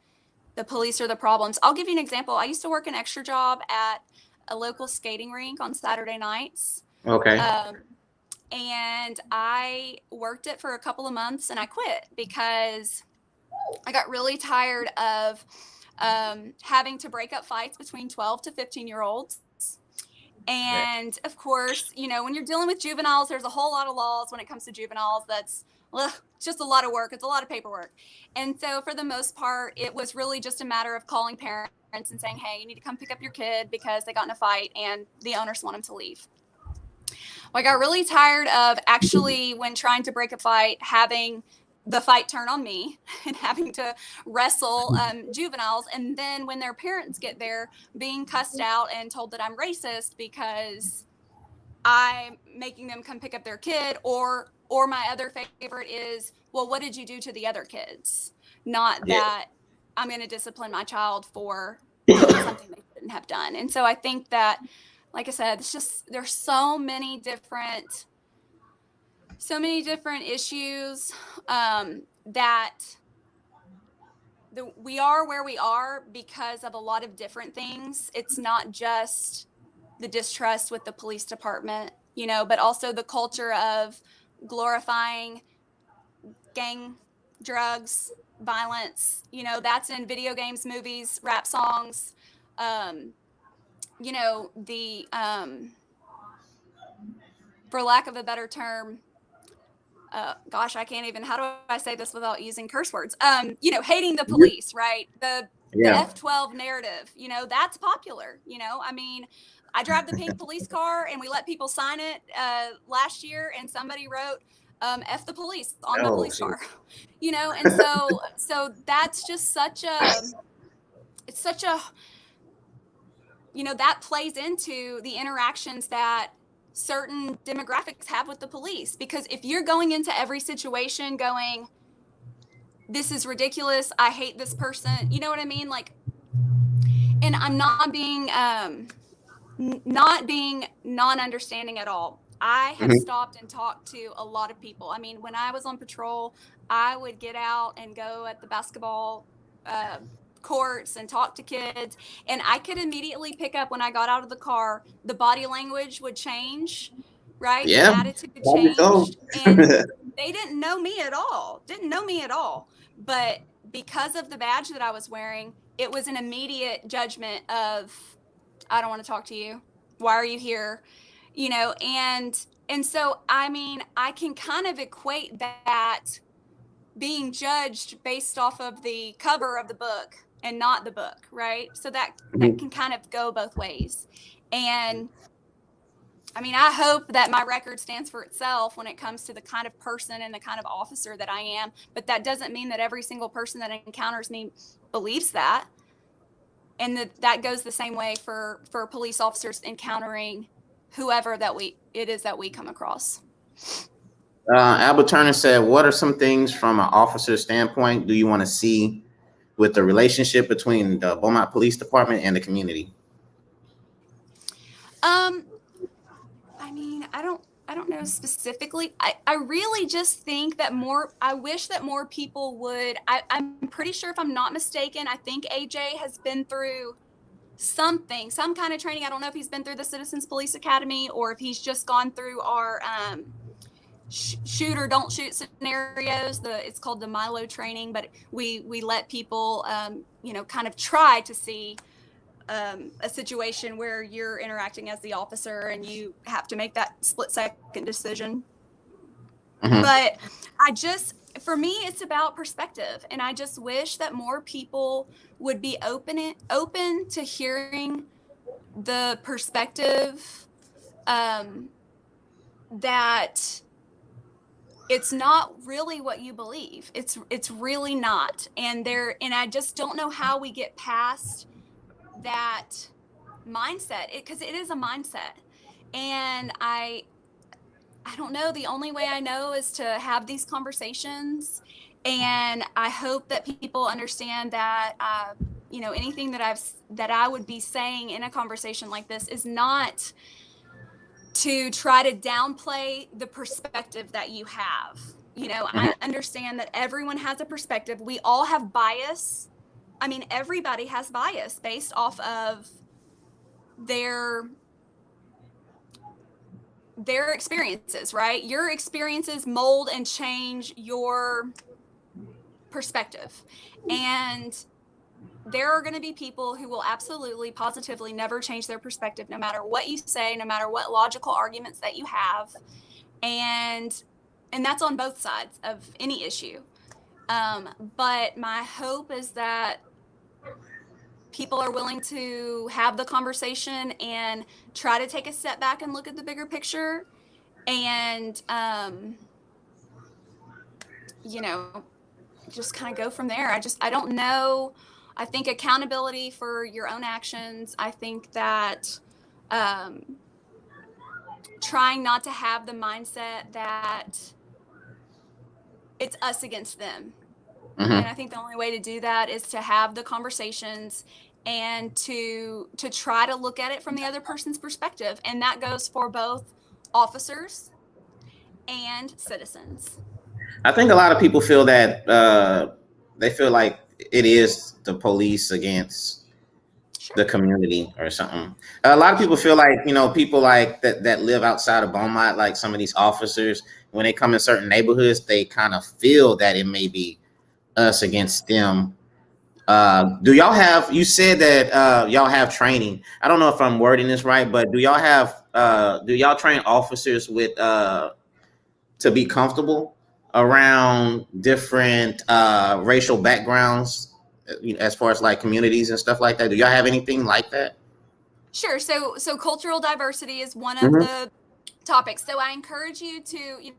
the police are the problems. I'll give you an example. I used to work an extra job at a local skating rink on Saturday nights. Okay. And I worked it for a couple of months and I quit because I got really tired of having to break up fights between 12 to 15-year-olds. And of course, when you're dealing with juveniles, there's a whole lot of laws when it comes to juveniles. That's just a lot of work. It's a lot of paperwork. And so for the most part, it was really just a matter of calling parents and saying, hey, you need to come pick up your kid because they got in a fight and the owners want them to leave. Well, I got really tired of actually, when trying to break a fight, having the fight turn on me and having to wrestle juveniles. And then when their parents get there, being cussed out and told that I'm racist because I'm making them come pick up their kid. Or my other favorite is, well, what did you do to the other kids? Not that I'm going to discipline my child for something they shouldn't have done. And so I think that, like I said, it's just, there's so many different issues that we are where we are because of a lot of different things. It's not just the distrust with the police department, but also the culture of glorifying gang, drugs, violence. That's in video games, movies, rap songs, for lack of a better term, gosh, I can't even, how do I say this without using curse words? Hating the police, right? The F12 narrative, that's popular. I mean, I drive the pink police car and we let people sign it last year, and somebody wrote F the police on the police car, and so that's just such a, that plays into the interactions that certain demographics have with the police. Because if you're going into every situation going, this is ridiculous, I hate this person, you know what I mean? Like, and I'm not being non-understanding at all. I have stopped and talked to a lot of people. I mean, when I was on patrol, I would get out and go at the basketball courts and talk to kids, and I could immediately pick up when I got out of the car, the body language would change, right? The attitude changed, and they didn't know me at all, but because of the badge that I was wearing, it was an immediate judgment of, I don't want to talk to you, why are you here, and so, I mean, I can kind of equate that being judged based off of the cover of the book and not the book, right? So that can kind of go both ways. And I mean, I hope that my record stands for itself when it comes to the kind of person and the kind of officer that I am, but that doesn't mean that every single person that encounters me believes that. And that goes the same way for police officers encountering whoever it is that we come across. Albert Turner said, what are some things from an officer's standpoint do you want to see with the relationship between the Beaumont Police Department and the community? I mean, I don't know specifically. I really just think that I wish that more people would, I'm pretty sure, if I'm not mistaken, I think AJ has been through some kind of training. I don't know if he's been through the Citizens Police Academy or if he's just gone through our shoot or don't shoot scenarios. It's called the Milo training, but we let people, kind of try to see a situation where you're interacting as the officer and you have to make that split-second decision. But for me, it's about perspective, and I just wish that more people would be open to hearing the perspective that it's not really what you believe. It's really not. And I just don't know how we get past that mindset, because it is a mindset. And I don't know. The only way I know is to have these conversations. And I hope that people understand that, anything that I would be saying in a conversation like this is not to try to downplay the perspective that you have. I understand that everyone has a perspective. We all have bias. I mean, everybody has bias based off of their experiences, right? Your experiences mold and change your perspective. And there are going to be people who will absolutely, positively never change their perspective, no matter what you say, no matter what logical arguments that you have. And that's on both sides of any issue. But my hope is that people are willing to have the conversation and try to take a step back and look at the bigger picture, and just kind of go from there. I don't know. I think accountability for your own actions. I think that trying not to have the mindset that it's us against them. And I think the only way to do that is to have the conversations and to try to look at it from the other person's perspective. And that goes for both officers and citizens. I think a lot of people feel that they feel like it is the police against the community or something. A lot of people feel like, people like that live outside of Beaumont, like some of these officers, when they come in certain neighborhoods, they kind of feel that it may be us against them. Do y'all have, you said that y'all have training. I don't know if I'm wording this right, but do y'all train officers with to be comfortable around different racial backgrounds, as far as like communities and stuff like that? Do y'all have anything like that? Sure. So cultural diversity is one of the topics. So I encourage you to,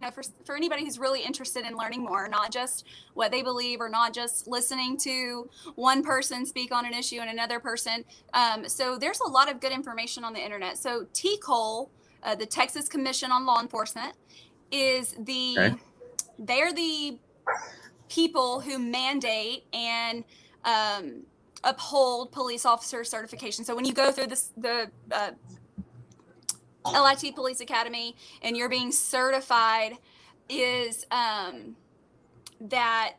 for anybody who's really interested in learning more, not just what they believe or not just listening to one person speak on an issue and another person. So there's a lot of good information on the internet. So TCOLE, the Texas Commission on Law Enforcement, is they're the people who mandate and uphold police officer certification. So when you go through the LIT Police Academy and you're being certified, is that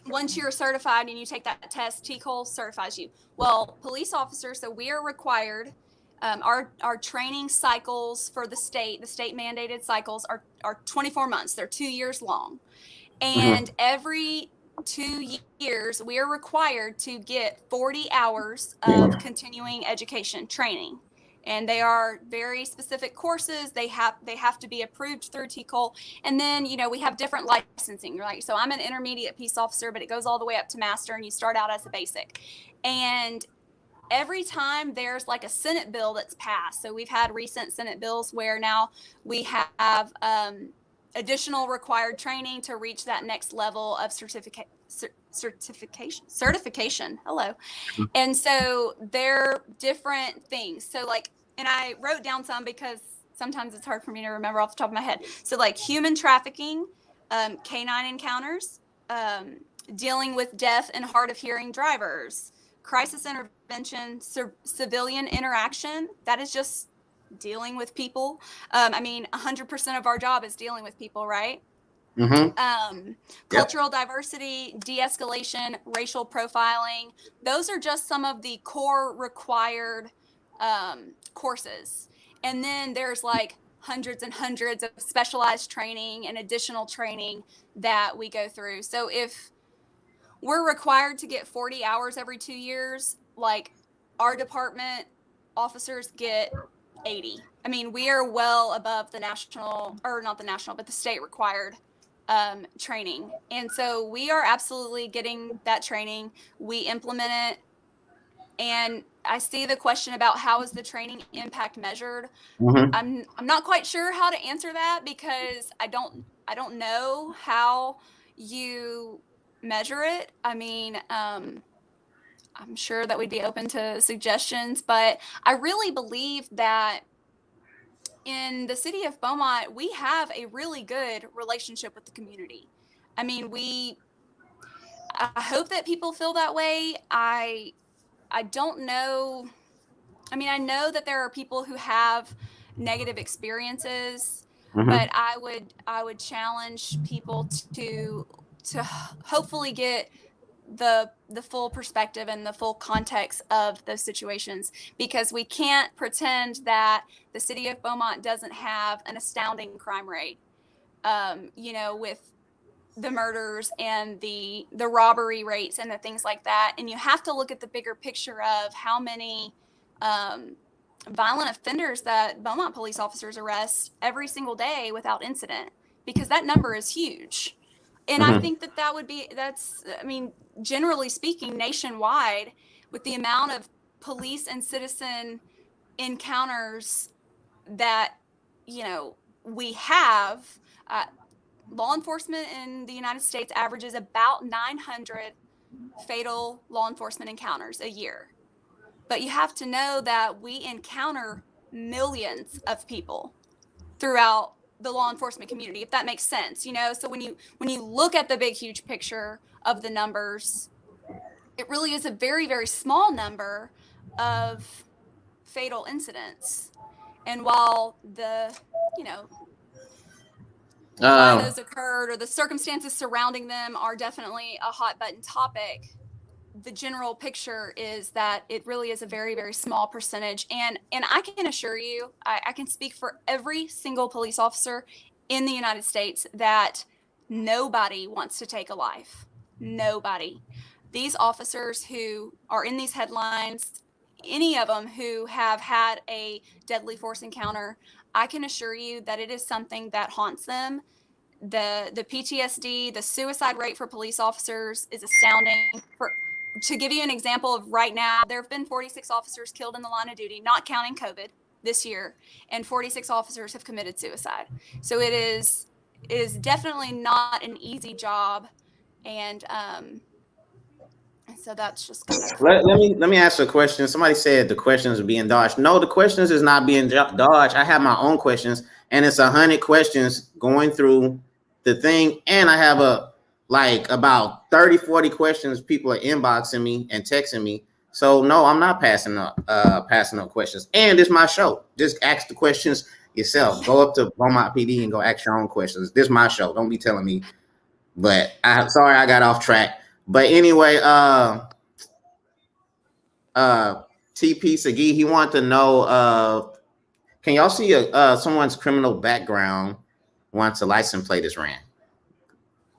once you're certified and you take that test, TCOLE certifies you. Well, police officers, so we are required, our training cycles for the state mandated cycles are 24 months. They're 2 years long. And every 2 years, we are required to get 40 hours of continuing education training. And they are very specific courses. They have to be approved through TCOLE. And then, we have different licensing, right? So I'm an intermediate peace officer, but it goes all the way up to master, and you start out as a basic. And every time there's like a Senate bill that's passed. So we've had recent Senate bills where now we have additional required training to reach that next level of certification. Hello. And so they're different things. So and I wrote down some because sometimes it's hard for me to remember off the top of my head. So human trafficking, canine encounters, dealing with deaf and hard of hearing drivers, crisis intervention, civilian interaction. That is just dealing with people. 100% of our job is dealing with people, right? Cultural diversity, de-escalation, racial profiling. Those are just some of the core required courses. And then there's hundreds and hundreds of specialized training and additional training that we go through. So if we're required to get 40 hours every 2 years, our department officers get 80. We are well above the national, or not the national, but the state required training. And so we are absolutely getting that training. We implement it. And I see the question about how is the training impact measured. Mm-hmm. I'm not quite sure how to answer that because I don't know how you measure it. I mean, I'm sure that we'd be open to suggestions, but I really believe that in the city of Beaumont, we have a really good relationship with the community. I mean, I hope that people feel that way. I don't know. I mean, I know that there are people who have negative experiences, Mm-hmm. but I would challenge people to hopefully get the full perspective and the full context of those situations, because we can't pretend that the city of Beaumont doesn't have an astounding crime rate. You know, with the murders and the robbery rates and the things like that, and you have to look at the bigger picture of how many violent offenders that Beaumont police officers arrest every single day without incident, because that number is huge. And I Mm-hmm. think that I mean, generally speaking, nationwide, with the amount of police and citizen encounters that, you know, we have, uh, law enforcement in the United States averages about 900 fatal law enforcement encounters a year. But you have to know that we encounter millions of people throughout the law enforcement community, if that makes sense. You know, so when you look at the big huge picture of the numbers, it really is a very very small number of fatal incidents. And while the, you know, why Uh, those occurred or the circumstances surrounding them are definitely a hot button topic, the general picture is that it really is a very very small percentage. And I can assure you, I can speak for every single police officer in the United States, that nobody wants to take a life. Nobody. These officers who are in these headlines, any of them who have had a deadly force encounter, I can assure you that it is something that haunts them. The PTSD, the suicide rate for police officers is astounding. For To give you an example of right now, there have been 46 officers killed in the line of duty, not counting COVID, this year, and 46 officers have committed suicide. So it is definitely not an easy job, and so that's just kind of. let me ask a question. Somebody said the questions are being dodged. No, the questions is not being dodged. I have my own questions, and it's 100 questions going through the thing, and I have about 30, 40 questions people are inboxing me and texting me. So no, I'm not passing up questions. And it's my show. Just ask the questions yourself. Go up to Beaumont PD and go ask your own questions. This is my show. Don't be telling me. But I'm sorry I got off track. But anyway, TP Sagi, he wanted to know, can y'all see someone's criminal background once a license plate is ran?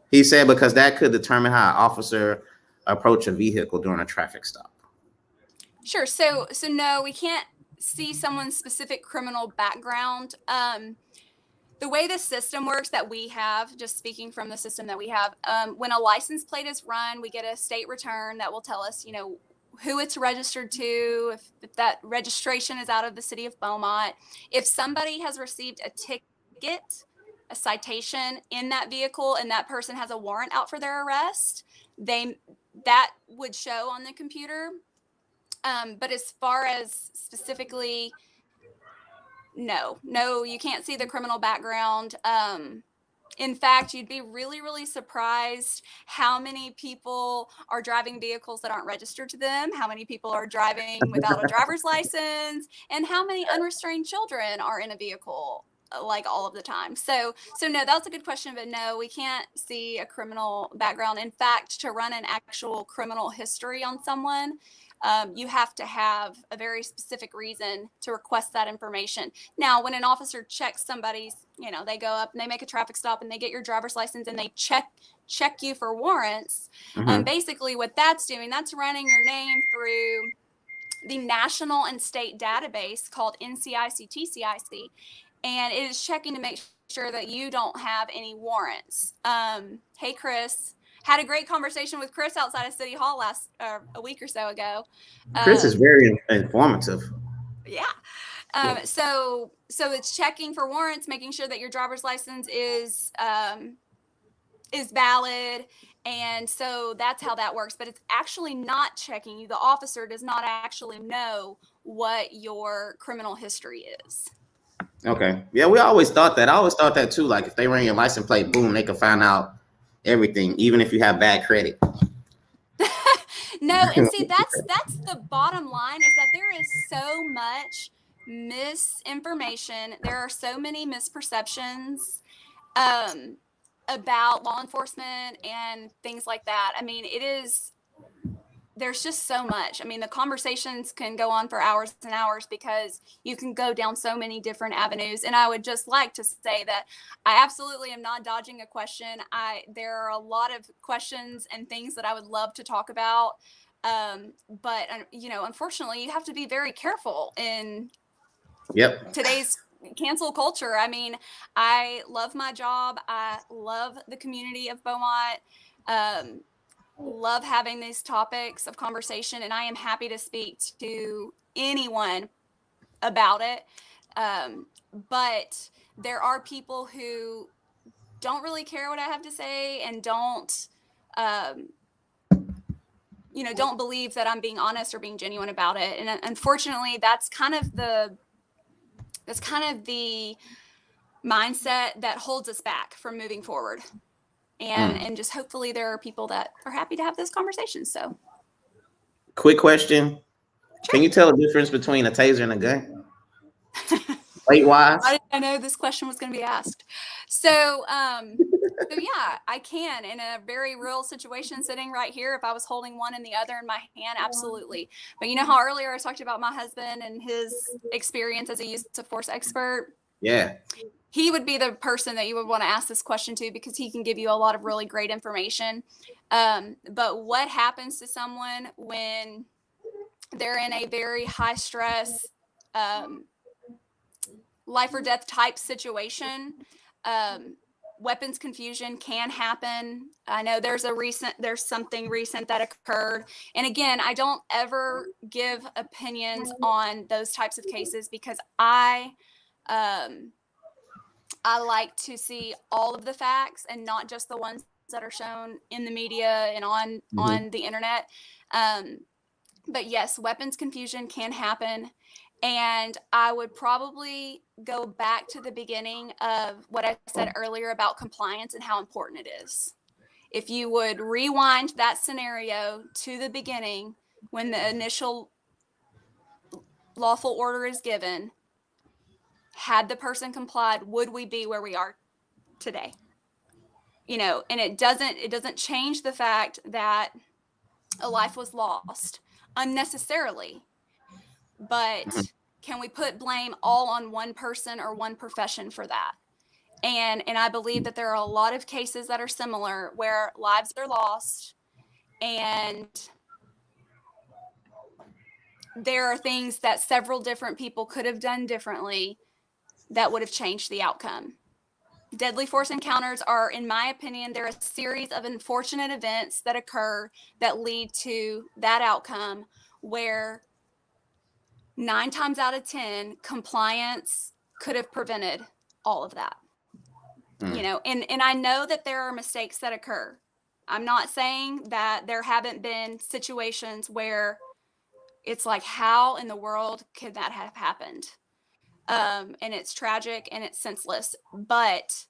He said because that could determine how an officer approach a vehicle during a traffic stop. Sure. So no, we can't see someone's specific criminal background. The way the system works that we have, just speaking from the system that we have, when a license plate is run, we get a state return that will tell us, you know, who it's registered to, if that registration is out of the city of Beaumont. If somebody has received a ticket, a citation in that vehicle, and that person has a warrant out for their arrest, that would show on the computer. But as far as specifically, no, you can't see the criminal background. In fact, you'd be really, really surprised how many people are driving vehicles that aren't registered to them, how many people are driving without a driver's license, and how many unrestrained children are in a vehicle like all of the time. So no, that's a good question, but no, we can't see a criminal background. In fact, to run an actual criminal history on someone, you have to have a very specific reason to request that information. Now, when an officer checks somebody's, you know, they go up and they make a traffic stop and they get your driver's license and they check you for warrants. Mm-hmm. Basically, what that's doing, that's running your name through the national and state database called NCIC-TCIC, and it is checking to make sure that you don't have any warrants. Hey, Chris. Had a great conversation with Chris outside of City Hall a week or so ago. Chris is very informative. Yeah. So it's checking for warrants, making sure that your driver's license is valid. And so that's how that works. But it's actually not checking you. The officer does not actually know what your criminal history is. Okay. Yeah, we always thought that. I always thought that too. Like if they ran your license plate, boom, they could find out everything, even if you have bad credit. No, and see, that's the bottom line, is that there is so much misinformation. There are so many misperceptions about law enforcement and things like that. I mean, there's just so much. I mean, the conversations can go on for hours and hours because you can go down so many different avenues. And I would just like to say that I absolutely am not dodging a question. There are a lot of questions and things that I would love to talk about. But unfortunately, you have to be very careful in today's cancel culture. I mean, I love my job. I love the community of Beaumont. Love having these topics of conversation, and I am happy to speak to anyone about it. But there are people who don't really care what I have to say and don't believe that I'm being honest or being genuine about it. And unfortunately, that's kind of the mindset that holds us back from moving forward. And just hopefully there are people that are happy to have those conversations. So, quick question. Sure. Can you tell the difference between a taser and a gun? Weight-wise? I know this question was going to be asked. So yeah, I can. In a very real situation sitting right here, if I was holding one and the other in my hand, absolutely. But you know how earlier I talked about my husband and his experience as a use of force expert? Yeah. He would be the person that you would want to ask this question to, because he can give you a lot of really great information. But what happens to someone when they're in a very high stress, life or death type situation? Weapons confusion can happen. I know there's something recent that occurred. And again, I don't ever give opinions on those types of cases, because I like to see all of the facts and not just the ones that are shown in the media and on the internet. But yes, weapons confusion can happen. And I would probably go back to the beginning of what I said earlier about compliance and how important it is. If you would rewind that scenario to the beginning, when the initial lawful order is given, had the person complied, would we be where we are today? And it doesn't change the fact that a life was lost unnecessarily. But can we put blame all on one person or one profession for that? And I believe that there are a lot of cases that are similar, where lives are lost and there are things that several different people could have done differently that would have changed the outcome. Deadly force encounters are, in my opinion, they're a series of unfortunate events that occur that lead to that outcome, where 9 times out of 10, compliance could have prevented all of that. And I know that there are mistakes that occur. I'm not saying that there haven't been situations where it's like, how in the world could that have happened? And it's tragic and it's senseless. But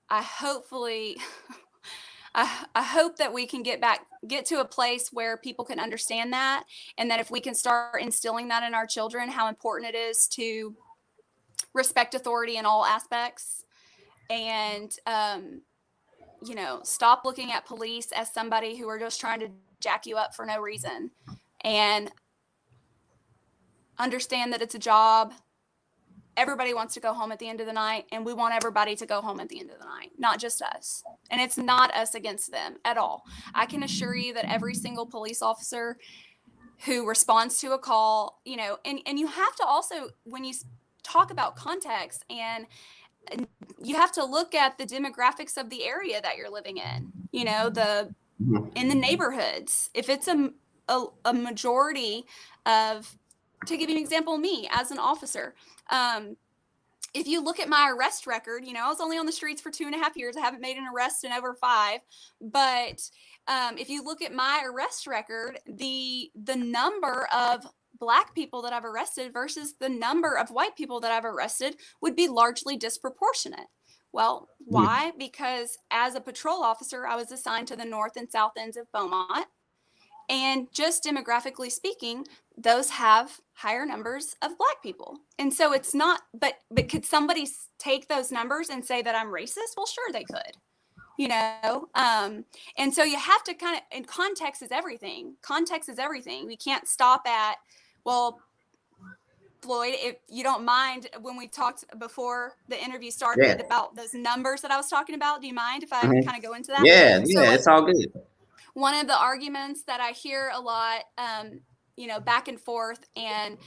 I hope that we can get to a place where people can understand that, and that if we can start instilling that in our children, how important it is to respect authority in all aspects, and stop looking at police as somebody who are just trying to jack you up for no reason, and understand that it's a job. Everybody wants to go home at the end of the night, and we want everybody to go home at the end of the night, not just us. And it's not us against them at all. I can assure you that every single police officer who responds to a call, and you have to also, when you talk about context and you have to look at the demographics of the area that you're living in, you know, in the neighborhoods. If it's a majority of, to give you an example, me as an officer, if you look at my arrest record, you know, I was only on the streets for 2.5 years. I haven't made an arrest in over 5. But if you look at my arrest record, the number of Black people that I've arrested versus the number of white people that I've arrested would be largely disproportionate. Well, why? Because as a patrol officer, I was assigned to the north and south ends of Beaumont. And just demographically speaking, those have higher numbers of Black people. And so it's not, but could somebody take those numbers and say that I'm racist? Well, sure they could, you know? And so you have to kind of, and context is everything. Context is everything. We can't stop at, well, Floyd, if you don't mind, when we talked before the interview started about those numbers that I was talking about, do you mind if I kind of go into that? Yeah, so, like, it's all good. One of the arguments that I hear a lot, you know, back and forth, and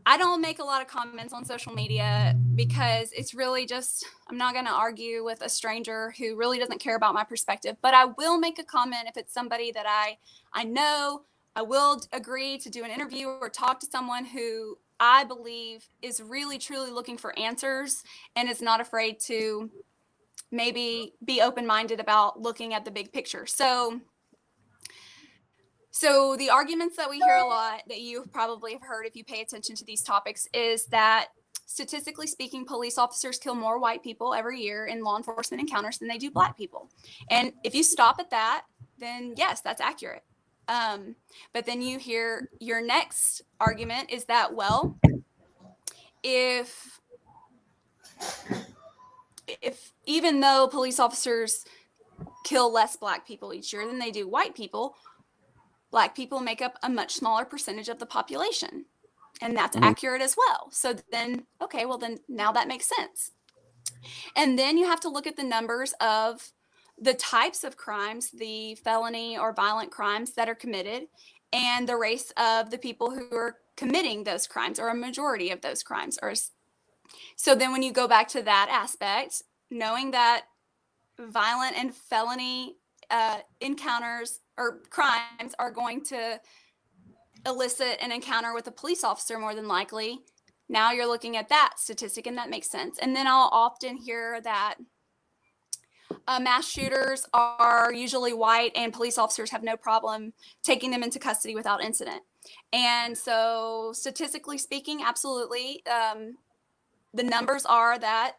I don't make a lot of comments on social media because it's really just, I'm not going to argue with a stranger who really doesn't care about my perspective, but I will make a comment if it's somebody that I know. I will agree to do an interview or talk to someone who I believe is really, truly looking for answers and is not afraid to maybe be open-minded about looking at the big picture. So the arguments that we hear a lot that you probably have heard if you pay attention to these topics is that statistically speaking, police officers kill more white people every year in law enforcement encounters than they do Black people. And if you stop at that, then yes, that's accurate. But then you hear your next argument is that, well, if even though police officers kill less Black people each year than they do white people, Black people make up a much smaller percentage of the population. And that's accurate as well. So then, okay, well then now that makes sense. And then you have to look at the numbers of the types of crimes, the felony or violent crimes that are committed, and the race of the people who are committing those crimes, or a majority of those crimes. So then when you go back to that aspect, knowing that violent and felony encounters or crimes are going to elicit an encounter with a police officer more than likely, now you're looking at that statistic, and that makes sense. And then I'll often hear that mass shooters are usually white and police officers have no problem taking them into custody without incident. And so statistically speaking, absolutely, the numbers are that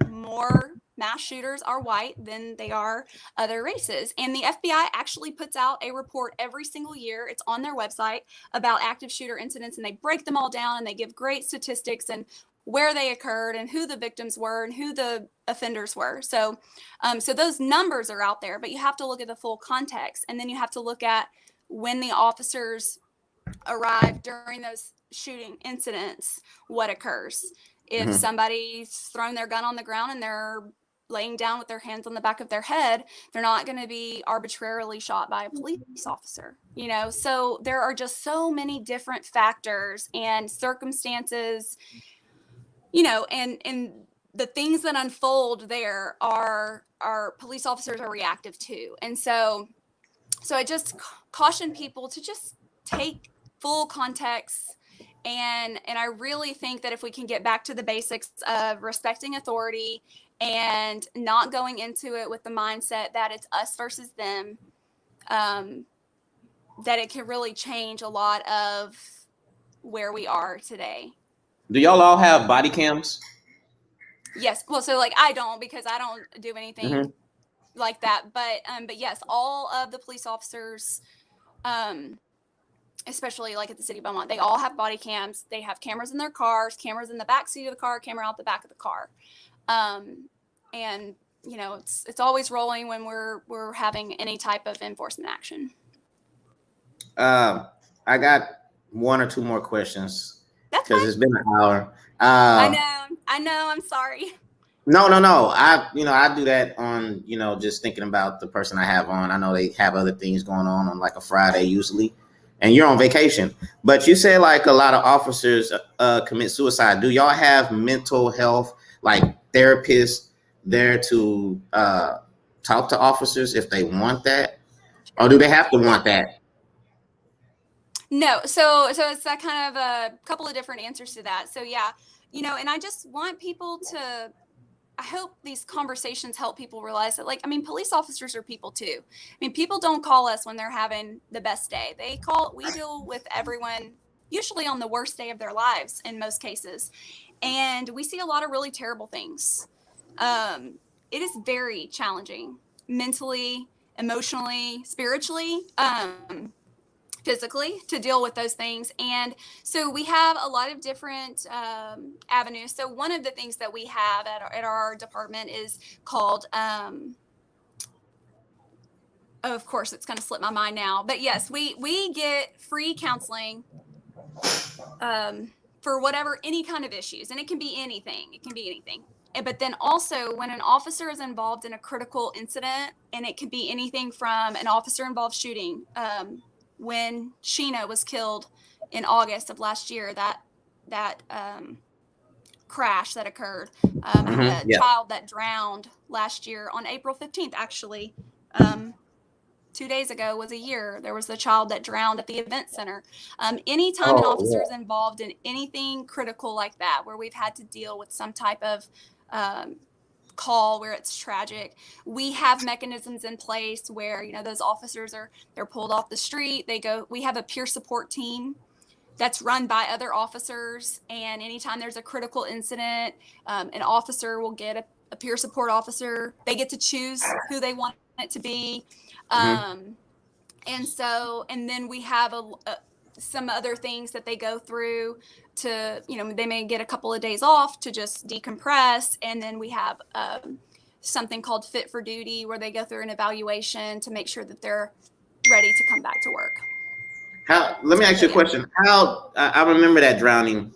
more mass shooters are white than they are other races. And the FBI actually puts out a report every single year. It's on their website about active shooter incidents, and they break them all down and they give great statistics and where they occurred and who the victims were and who the offenders were. So those numbers are out there, but you have to look at the full context. And then you have to look at when the officers arrive during those shooting incidents, what occurs. If somebody's thrown their gun on the ground and they're laying down with their hands on the back of their head, they're not going to be arbitrarily shot by a police officer, you know? So there are just so many different factors and circumstances, you know, and the things that unfold there are police officers are reactive to. And so I just caution people to just take full context. And I really think that if we can get back to the basics of respecting authority and not going into it with the mindset that it's us versus them, that it can really change a lot of where we are today. Do y'all all have body cams? Yes. Well, so like I don't, because I don't do anything like that. But yes, all of the police officers, especially like at the city of Beaumont, they all have body cams. They have cameras in their cars, cameras in the back seat of the car, camera out the back of the car. And you know, it's always rolling when we're having any type of enforcement action. I got one or two more questions because it's been an hour. I know. I'm sorry. No. I do that on, just thinking about the person I have on. I know they have other things going on like a Friday usually, and you're on vacation. But you said like a lot of officers commit suicide. Do y'all have mental health, like therapists there to talk to officers if they want that, or do they have to want that? No, so it's that kind of a couple of different answers to that. So yeah, and I just want people to. I hope these conversations help people realize that, police officers are people too. People don't call us when they're having the best day. We deal with everyone usually on the worst day of their lives in most cases. And we see a lot of really terrible things. It is very challenging mentally, emotionally, spiritually, physically to deal with those things. And so we have a lot of different avenues. So one of the things that we have at our department is called, of course, it's going to slip my mind now, but yes, we get free counseling for any kind of issues. And it can be anything. But then also when an officer is involved in a critical incident, and it could be anything from an officer involved shooting, when Sheena was killed in August of last year, that crash that occurred, a child that drowned last year on April 15th, actually, 2 days ago was a year. There was a child that drowned at the event center. Anytime an officer is involved in anything critical like that, where we've had to deal with some type of call where it's tragic, we have mechanisms in place where those officers they're pulled off the street. We have a peer support team that's run by other officers, and anytime there's a critical incident, an officer will get a peer support officer. They get to choose who they want it to be. And then we have some other things that they go through to, they may get a couple of days off to just decompress. And then we have something called Fit for Duty, where they go through an evaluation to make sure that they're ready to come back to work. Let me ask you a question. I remember that drowning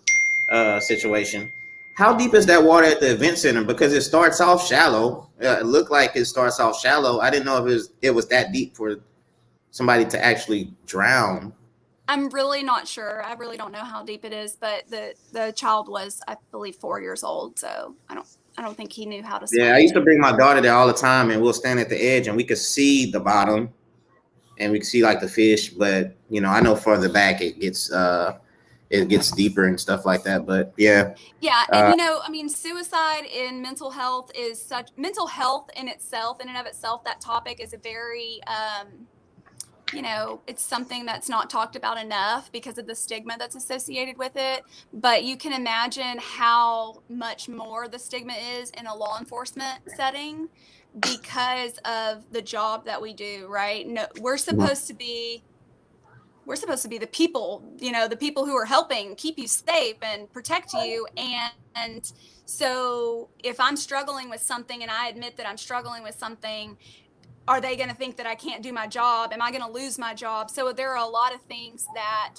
situation. How deep is that water at the event center? Because it starts off shallow. It looked like it starts off shallow. I didn't know if it was that deep for somebody to actually drown. I'm really not sure. I really don't know how deep it is, but the child was, I believe, 4 years old. So I don't think he knew how to swim. Yeah, I used to bring my daughter there all the time, and we'll stand at the edge, and we could see the bottom, and we could see the fish. But I know further back it gets deeper and stuff like that. But yeah. Yeah, and suicide in mental health in and of itself. That topic is a very it's something that's not talked about enough because of the stigma that's associated with it. But you can imagine how much more the stigma is in a law enforcement setting because of the job that we do, right? No, we're supposed to be the people, the people who are helping keep you safe and protect you. And so if I'm struggling with something and I admit that I'm struggling with something, are they going to think that I can't do my job? Am I going to lose my job? So there are a lot of things that,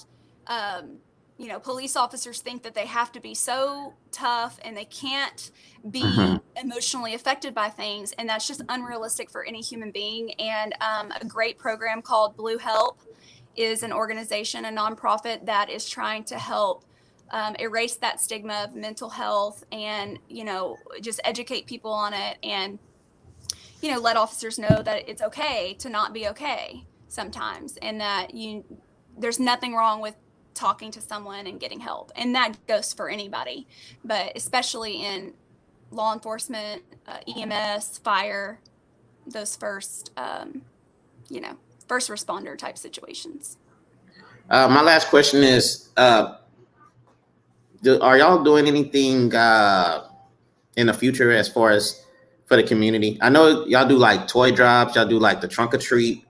police officers think that they have to be so tough and they can't be emotionally affected by things. And that's just unrealistic for any human being. And a great program called Blue Help is an organization, a nonprofit that is trying to help erase that stigma of mental health and, just educate people on it and, let officers know that it's okay to not be okay sometimes, and that there's nothing wrong with talking to someone and getting help. And that goes for anybody, but especially in law enforcement, EMS, fire, those first responder type situations. My last question is, are y'all doing anything in the future as far as for the community? I know y'all do toy drops, y'all do the trunk or treat.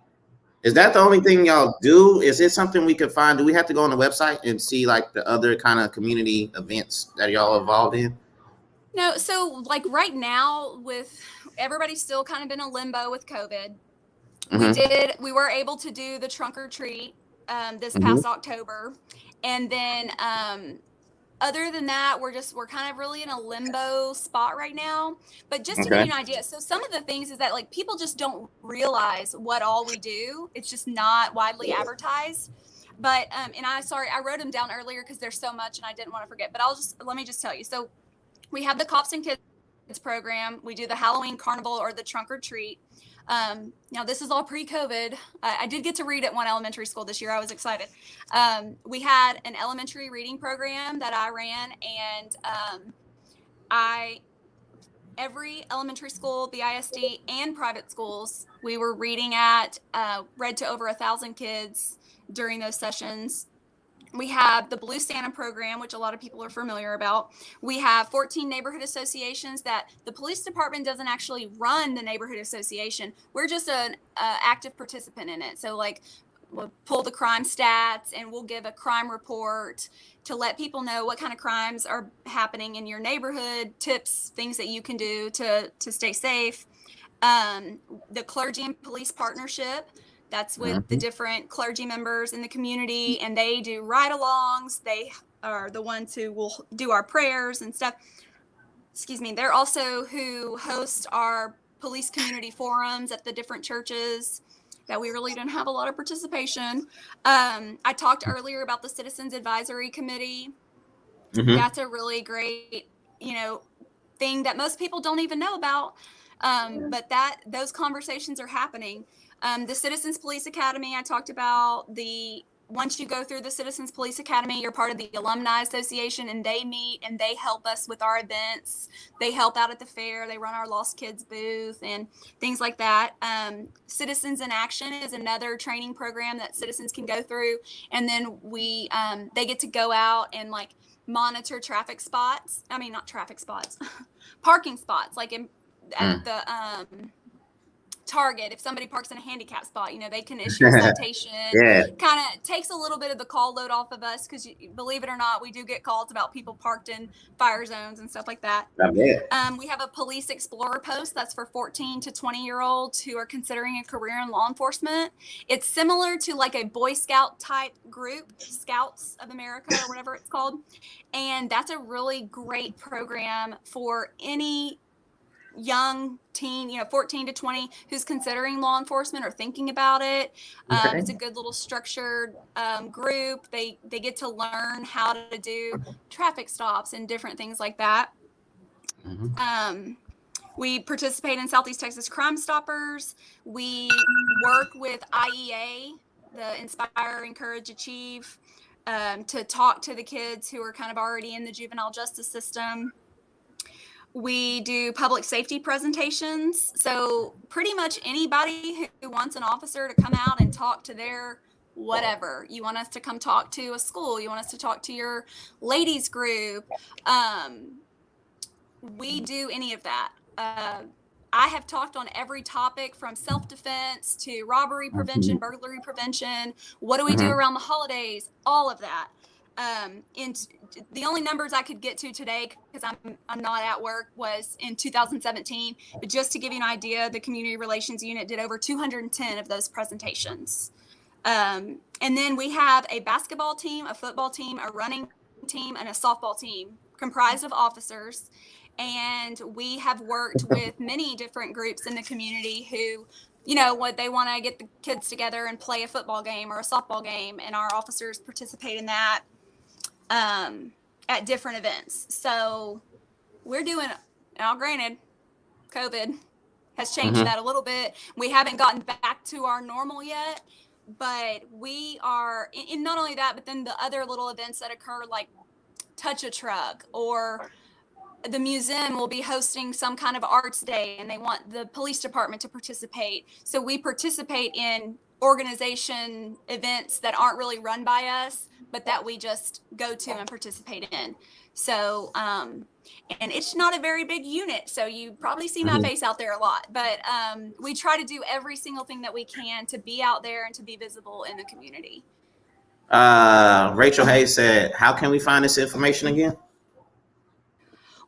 Is that the only thing y'all do? Is it something we could find? Do we have to go on the website and see the other kind of community events that y'all involved in? No, so right now, with everybody still kind of in a limbo with COVID, we were able to do the trunk or treat this past October. And then other than that, we're kind of really in a limbo spot right now. But just to give you an idea, so some of the things is that people just don't realize what all we do. It's just not widely advertised. But and I wrote them down earlier because there's so much and I didn't want to forget. But let me just tell you. So we have the Cops and Kids program. We do the Halloween carnival or the trunk or treat. Now this is all pre-COVID. I did get to read at one elementary school this year. I was excited. We had an elementary reading program that I ran, and every elementary school, the ISD and private schools, we were reading at, read to over 1,000 kids during those sessions. We have the Blue Santa program, which a lot of people are familiar about. We have 14 neighborhood associations that the police department doesn't actually run the neighborhood association. We're just an active participant in it. So like we'll pull the crime stats and we'll give a crime report to let people know what kind of crimes are happening in your neighborhood, tips, things that you can do to stay safe. The clergy and police partnership, that's with the different clergy members in the community, and they do ride-alongs. They are the ones who will do our prayers and stuff. Excuse me. They're also who host our police community forums at the different churches that we really don't have a lot of participation. I talked earlier about the Citizens Advisory Committee. That's a really great, thing that most people don't even know about. But those conversations are happening. The Citizens Police Academy, I talked about. Once you go through the Citizens Police Academy, you're part of the Alumni Association, and they meet and they help us with our events. They help out at the fair. They run our Lost Kids booth and things like that. Citizens in Action is another training program that citizens can go through. And then they get to go out and like monitor traffic spots. I mean, not traffic spots, parking spots, like at the Target. If somebody parks in a handicap spot, they can issue a citation. Kind of takes a little bit of the call load off of us, because believe it or not, we do get calls about people parked in fire zones and stuff like that. We have a Police Explorer post that's for 14 to 20-year-olds who are considering a career in law enforcement. It's similar to like a Boy Scout type group, Scouts of America or whatever it's called. And that's a really great program for any young teen, 14 to 20, who's considering law enforcement or thinking about it. It's a good little structured group. They get to learn how to do traffic stops and different things like that. We participate in Southeast Texas Crime Stoppers. We work with IEA, the Inspire, Encourage, Achieve, to talk to the kids who are kind of already in the juvenile justice system. We do public safety presentations. So pretty much anybody who wants an officer to come out and talk to their whatever. You want us to come talk to a school. You want us to talk to your ladies group. We do any of that. I have talked on every topic from self-defense to robbery prevention, burglary prevention. What do we do around the holidays? All of that. And the only numbers I could get to today, because I'm not at work, was in 2017. But just to give you an idea, the Community Relations Unit did over 210 of those presentations. And then we have a basketball team, a football team, a running team, and a softball team comprised of officers. And we have worked with many different groups in the community who, what they want to get the kids together and play a football game or a softball game, and our officers participate in that at different events. So we're doing, now granted, COVID has changed that a little bit. We haven't gotten back to our normal yet, but we are, and not only that, but then the other little events that occur, like Touch a Truck, or the museum will be hosting some kind of arts day and they want the police department to participate. So we participate in organization events that aren't really run by us, but that we just go to and participate in. So, and it's not a very big unit, so you probably see my face out there a lot, but we try to do every single thing that we can to be out there and to be visible in the community. Rachel Hayes said, how can we find this information again?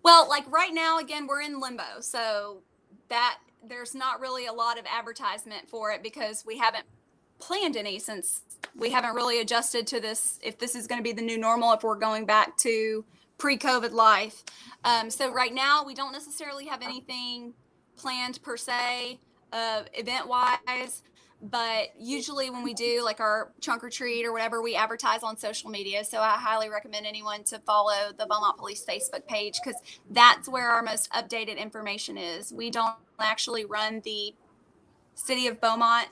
Well, like right now, again, we're in limbo. So that there's not really a lot of advertisement for it because we haven't planned any, since we haven't really adjusted to this, if this is going to be the new normal, if we're going back to pre-COVID life. So right now we don't necessarily have anything planned per se, event wise, But usually when we do like our trunk or treat or whatever, we advertise on social media. So I highly recommend anyone to follow the Beaumont Police Facebook page, because that's where our most updated information is. We don't actually run the City of Beaumont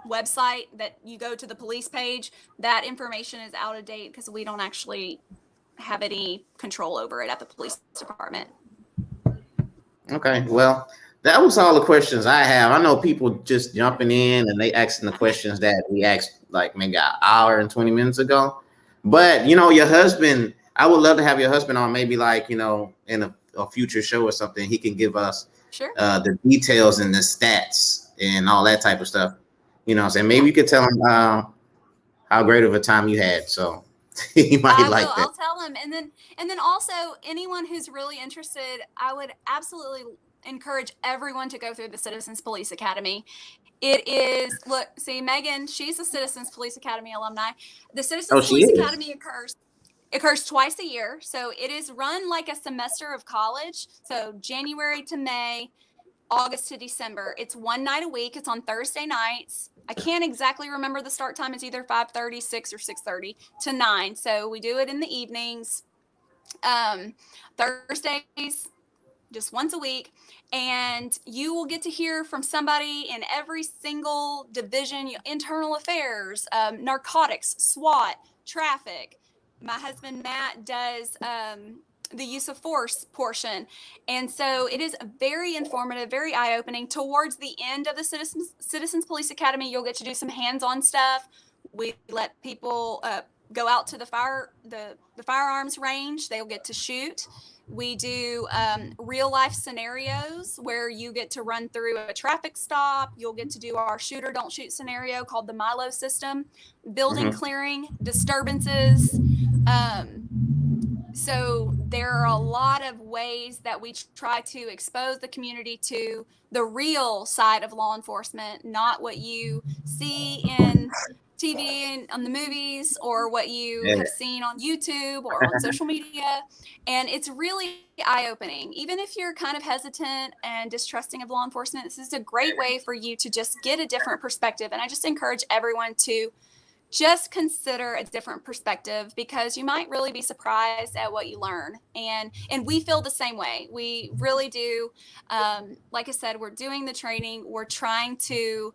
website that you go to the police page. That information is out of date because we don't actually have any control over it at the police department. Okay, well, that was all the questions I have. I know people just jumping in and they asking the questions that we asked like maybe an hour and 20 minutes ago. But your husband, I would love to have your husband on, maybe like in a future show or something. He can give us Sure. The details and the stats and all that type of stuff. What I'm saying? Maybe you could tell him how great of a time you had. So he might like that. I'll tell him. And then also anyone who's really interested, I would absolutely encourage everyone to go through the Citizens Police Academy. It is, look, see, Megan, she's a Citizens Police Academy alumni. The Citizens Police Academy occurs twice a year. So it is run like a semester of college. So January to May, August to December. It's one night a week. It's on Thursday nights. I can't exactly remember the start time. It's either 5:30, 6, or 6:30 to 9. So we do it in the evenings. Thursdays, just once a week. And you will get to hear from somebody in every single division: internal affairs, narcotics, SWAT, traffic. My husband, Matt, does the use of force portion. And so it is very informative, very eye-opening. Towards the end of the Citizens Police Academy, you'll get to do some hands-on stuff. We let people go out to the firearms range. They'll get to shoot. We do real-life scenarios where you get to run through a traffic stop. You'll get to do our shoot or don't shoot scenario called the Milo system, building clearing, disturbances. So there are a lot of ways that we try to expose the community to the real side of law enforcement, not what you see in TV and on the movies, or what you have seen on YouTube or on social media. And it's really eye-opening. Even if you're kind of hesitant and distrusting of law enforcement, this is a great way for you to just get a different perspective. And I just encourage everyone to just consider a different perspective, because you might really be surprised at what you learn. And we feel the same way. We really do. Like I said, we're doing the training. We're trying to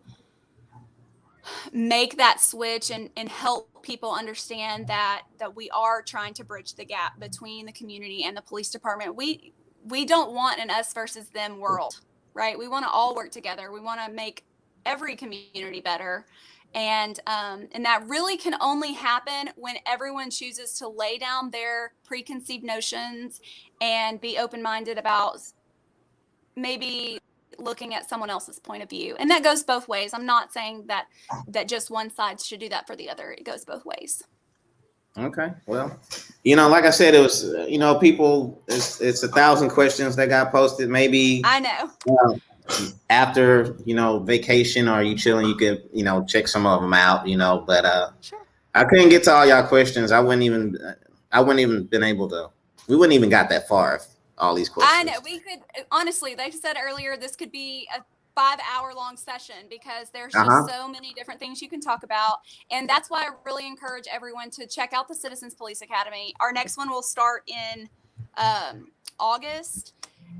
make that switch and help people understand that we are trying to bridge the gap between the community and the police department. We don't want an us versus them world, right? We want to all work together. We want to make every community better. And that really can only happen when everyone chooses to lay down their preconceived notions and be open-minded about maybe looking at someone else's point of view. And that goes both ways. I'm not saying that just one side should do that for the other. It goes both ways. Okay. Well, like I said, it was, people, it's 1,000 questions that got posted. Maybe I know. After vacation, or you chilling, you could check some of them out, but sure. I couldn't get to all y'all questions. We wouldn't even got that far if all these questions. I know. We could, honestly, like I said earlier, this could be a 5-hour-long session, because there's just so many different things you can talk about. And that's why I really encourage everyone to check out the Citizens Police Academy. Our next one will start in August.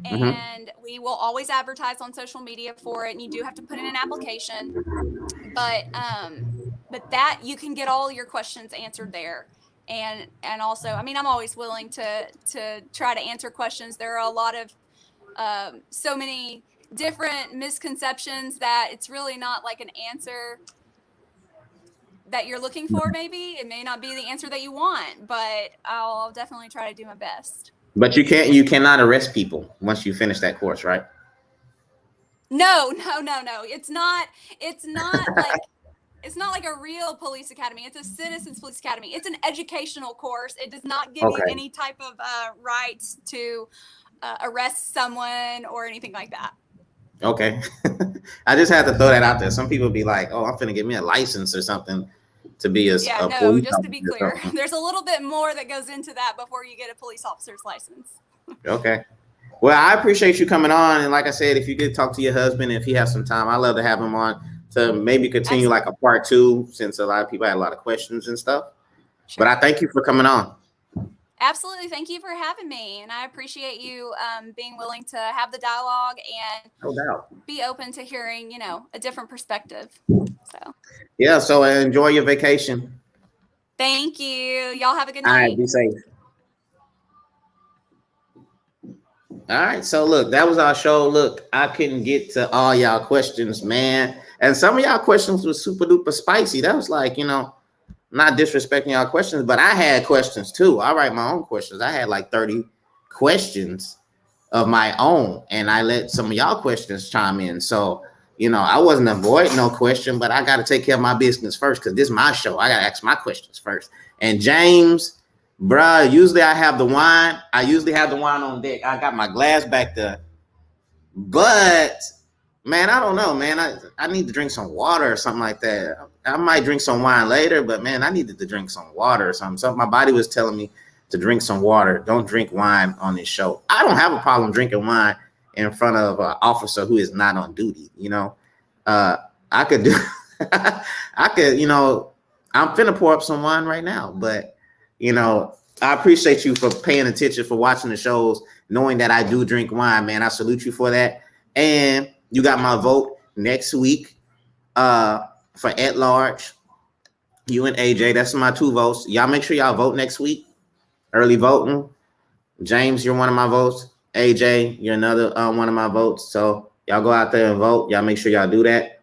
And we will always advertise on social media for it, and you do have to put in an application. But that you can get all your questions answered there. And also, I mean, I'm always willing to try to answer questions. There are a lot of so many different misconceptions that it's really not like an answer that you're looking for. Maybe it may not be the answer that you want, but I'll definitely try to do my best. But you cannot arrest people once you finish that course, right? No. It's not like it's not like a real police academy. It's a Citizens Police Academy. It's an educational course. It does not give you any type of rights to arrest someone or anything like that. Okay. I just had to throw that out there. Some people be like, "Oh, I'm finna get me a license or something to be a police just to be clear, there's a little bit more that goes into that before you get a police officer's license." Okay. Well, I appreciate you coming on. And like I said, if you could talk to your husband, if he has some time, I'd love to have him on to maybe continue Absolutely. like a part 2, since a lot of people had a lot of questions and stuff. Sure. But I thank you for coming on. Absolutely. Thank you for having me. And I appreciate you being willing to have the dialogue and No doubt. be open to hearing, a different perspective. So Yeah, so enjoy your vacation. thank you. Y'all have a good All night. right, be safe. All right, so look, that was our show. Look, I couldn't get to all y'all questions, man. And some of y'all questions was super duper spicy. That was like, not disrespecting y'all questions, but I had questions too. I write my own questions. I had like 30 questions of my own, and I let some of y'all questions chime in. So, I wasn't avoiding no question, but I got to take care of my business first, because this is my show. I got to ask my questions first. And James, bruh, usually I have the wine. I usually have the wine on deck. I got my glass back there. But, man, I don't know, man. I need to drink some water or something like that. I might drink some wine later, but, man, I needed to drink some water or something. So my body was telling me to drink some water. Don't drink wine on this show. I don't have a problem drinking wine in front of an officer who is not on duty. I could do, I could, I'm finna pour up some wine right now, but, I appreciate you for paying attention, for watching the shows, knowing that I do drink wine, man. I salute you for that. And you got my vote next week for at large. You and AJ, that's my 2 votes. Y'all make sure y'all vote next week. Early voting. James, you're one of my votes. AJ, you're another one of my votes. So y'all go out there and vote. Y'all make sure y'all do that.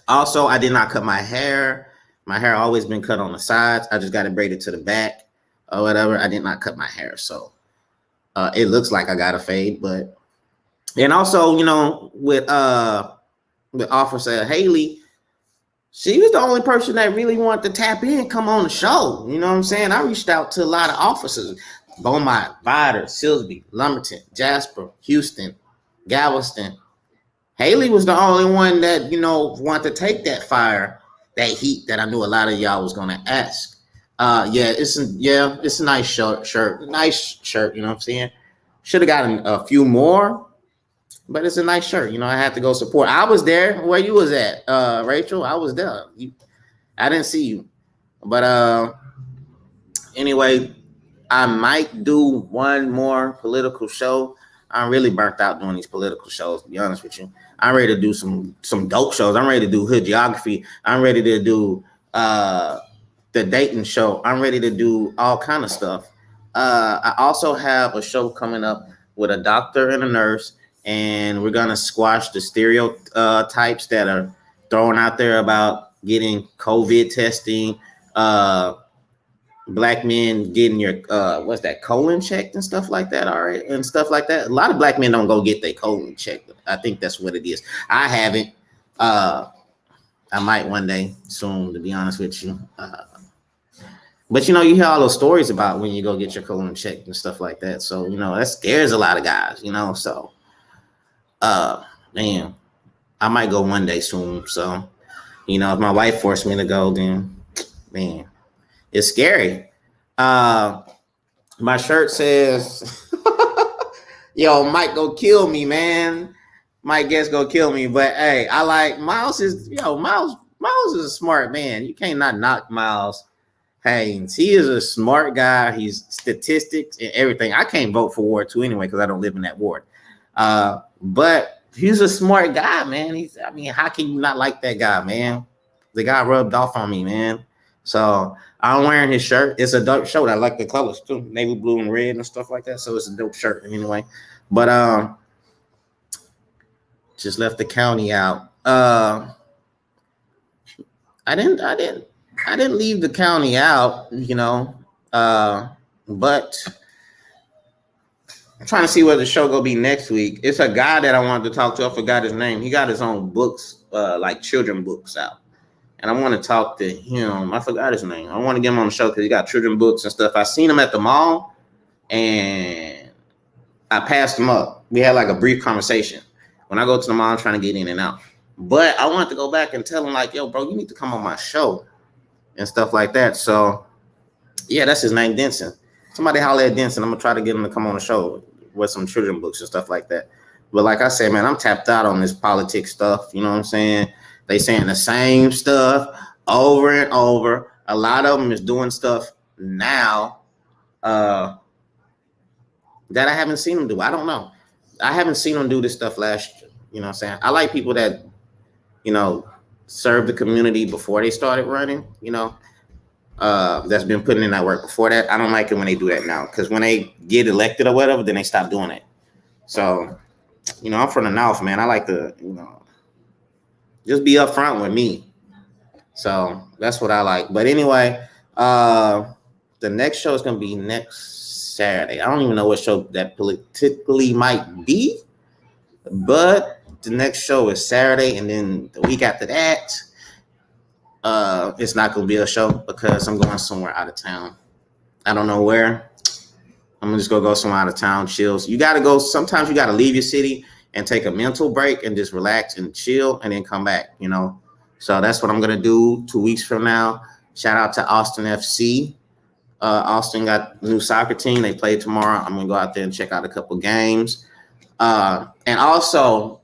Also, I did not cut my hair. My hair always been cut on the sides. I just got it braided to the back or whatever. I did not cut my hair. So it looks like I got a fade, but, and also, with Officer Haley, she was the only person that really wanted to tap in, come on the show. You know what I'm saying? I reached out to a lot of officers: Beaumont, Vidor, Silsby, Lumberton, Jasper, Houston, Galveston. Haley was the only one that, wanted to take that fire, that heat that I knew a lot of y'all was going to ask. It's a nice shirt. Nice shirt, you know what I'm saying? Should have gotten a few more, but it's a nice shirt. I had to go support. I was there where you was at, Rachel. I was there. I didn't see you. But anyway, I might do one more political show. I'm really burnt out doing these political shows, to be honest with you. I'm ready to do some dope shows. I'm ready to do hood geography. I'm ready to do the Dayton show. I'm ready to do all kind of stuff. I also have a show coming up with a doctor and a nurse, and we're going to squash the stereotypes that are thrown out there about getting COVID testing, Black men getting your colon checked and stuff like that. All right, and stuff like that. A lot of Black men don't go get their colon checked. I think that's what it is. I haven't. I might one day soon, to be honest with you. But you hear all those stories about when you go get your colon checked and stuff like that. So that scares a lot of guys. So man, I might go one day soon. So if my wife forced me to go, then man. It's scary. My shirt says, yo, Mike go kill me, man. Mike guess go kill me. But hey, I like Miles is a smart man. You can't not knock Miles Haynes. He is a smart guy. He's statistics and everything. I can't vote for Ward 2 anyway, because I don't live in that ward. But he's a smart guy, man. How can you not like that guy, man? The guy rubbed off on me, man. So I'm wearing his shirt. It's a dope shirt. I like the colors too, navy blue and red and stuff like that. So it's a dope shirt anyway. But just left the county out. I didn't leave the county out, but I'm trying to see where the show gonna be next week. It's a guy that I wanted to talk to. I forgot his name. He got his own books, like children books out. And I want to talk to him. I forgot his name. I want to get him on the show because he got children books and stuff. I seen him at the mall, and I passed him up. We had like a brief conversation. When I go to the mall, I'm trying to get in and out. But I wanted to go back and tell him, like, yo, bro, you need to come on my show and stuff like that. So, yeah, that's his name, Denson. Somebody holler at Denson. I'm going to try to get him to come on the show with some children books and stuff like that. But like I said, man, I'm tapped out on this politics stuff. You know what I'm saying? They saying the same stuff over and over. A lot of them is doing stuff now that I haven't seen them do. I don't know. I haven't seen them do this stuff last year. You know what I'm saying? I like people that, serve the community before they started running, that's been putting in that work before that. I don't like it when they do that now, because when they get elected or whatever, then they stop doing it. So, I'm from the North, man. I like to, just be upfront with me. So that's what I like. But anyway, the next show is going to be next Saturday. I don't even know what show that politically might be, but the next show is Saturday, and then the week after that, it's not going to be a show because I'm going somewhere out of town. I don't know where. I'm just going to go somewhere out of town, chills. You got to go. Sometimes you got to leave your city and take a mental break and just relax and chill and then come back, So that's what I'm going to do 2 weeks from now. Shout out to Austin FC. Austin got a new soccer team. They play tomorrow. I'm going to go out there and check out a couple games. And also,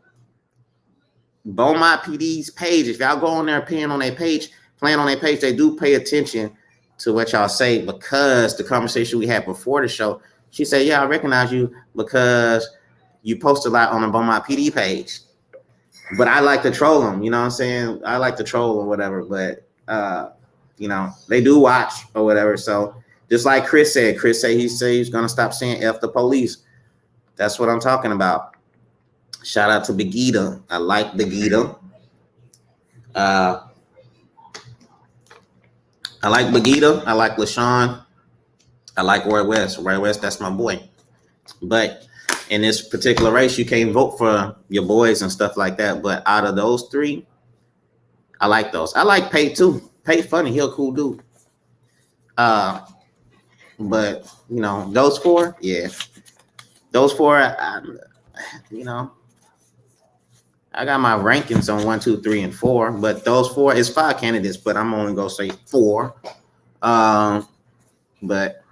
Beaumont PD's page, if y'all go on there playing on their page, they do pay attention to what y'all say, because the conversation we had before the show, she said, yeah, I recognize you because you post a lot on the Beaumont PD page. But I like to troll them, you know what I'm saying? I like to troll or whatever, but, they do watch or whatever. So just like Chris said he's going to stop saying F the police. That's what I'm talking about. Shout out to Begita. I like Begita. I like Begita. I like LaShawn. I like Roy West. Roy West, that's my boy. But in this particular race, you can't vote for your boys and stuff like that. But out of those three, I like those. I like Pay too. Pay funny. He a cool dude. But, those four, yeah. Those four, I got my rankings on 1, 2, 3, and 4, but those four is 5 candidates, but I'm only gonna say 4. But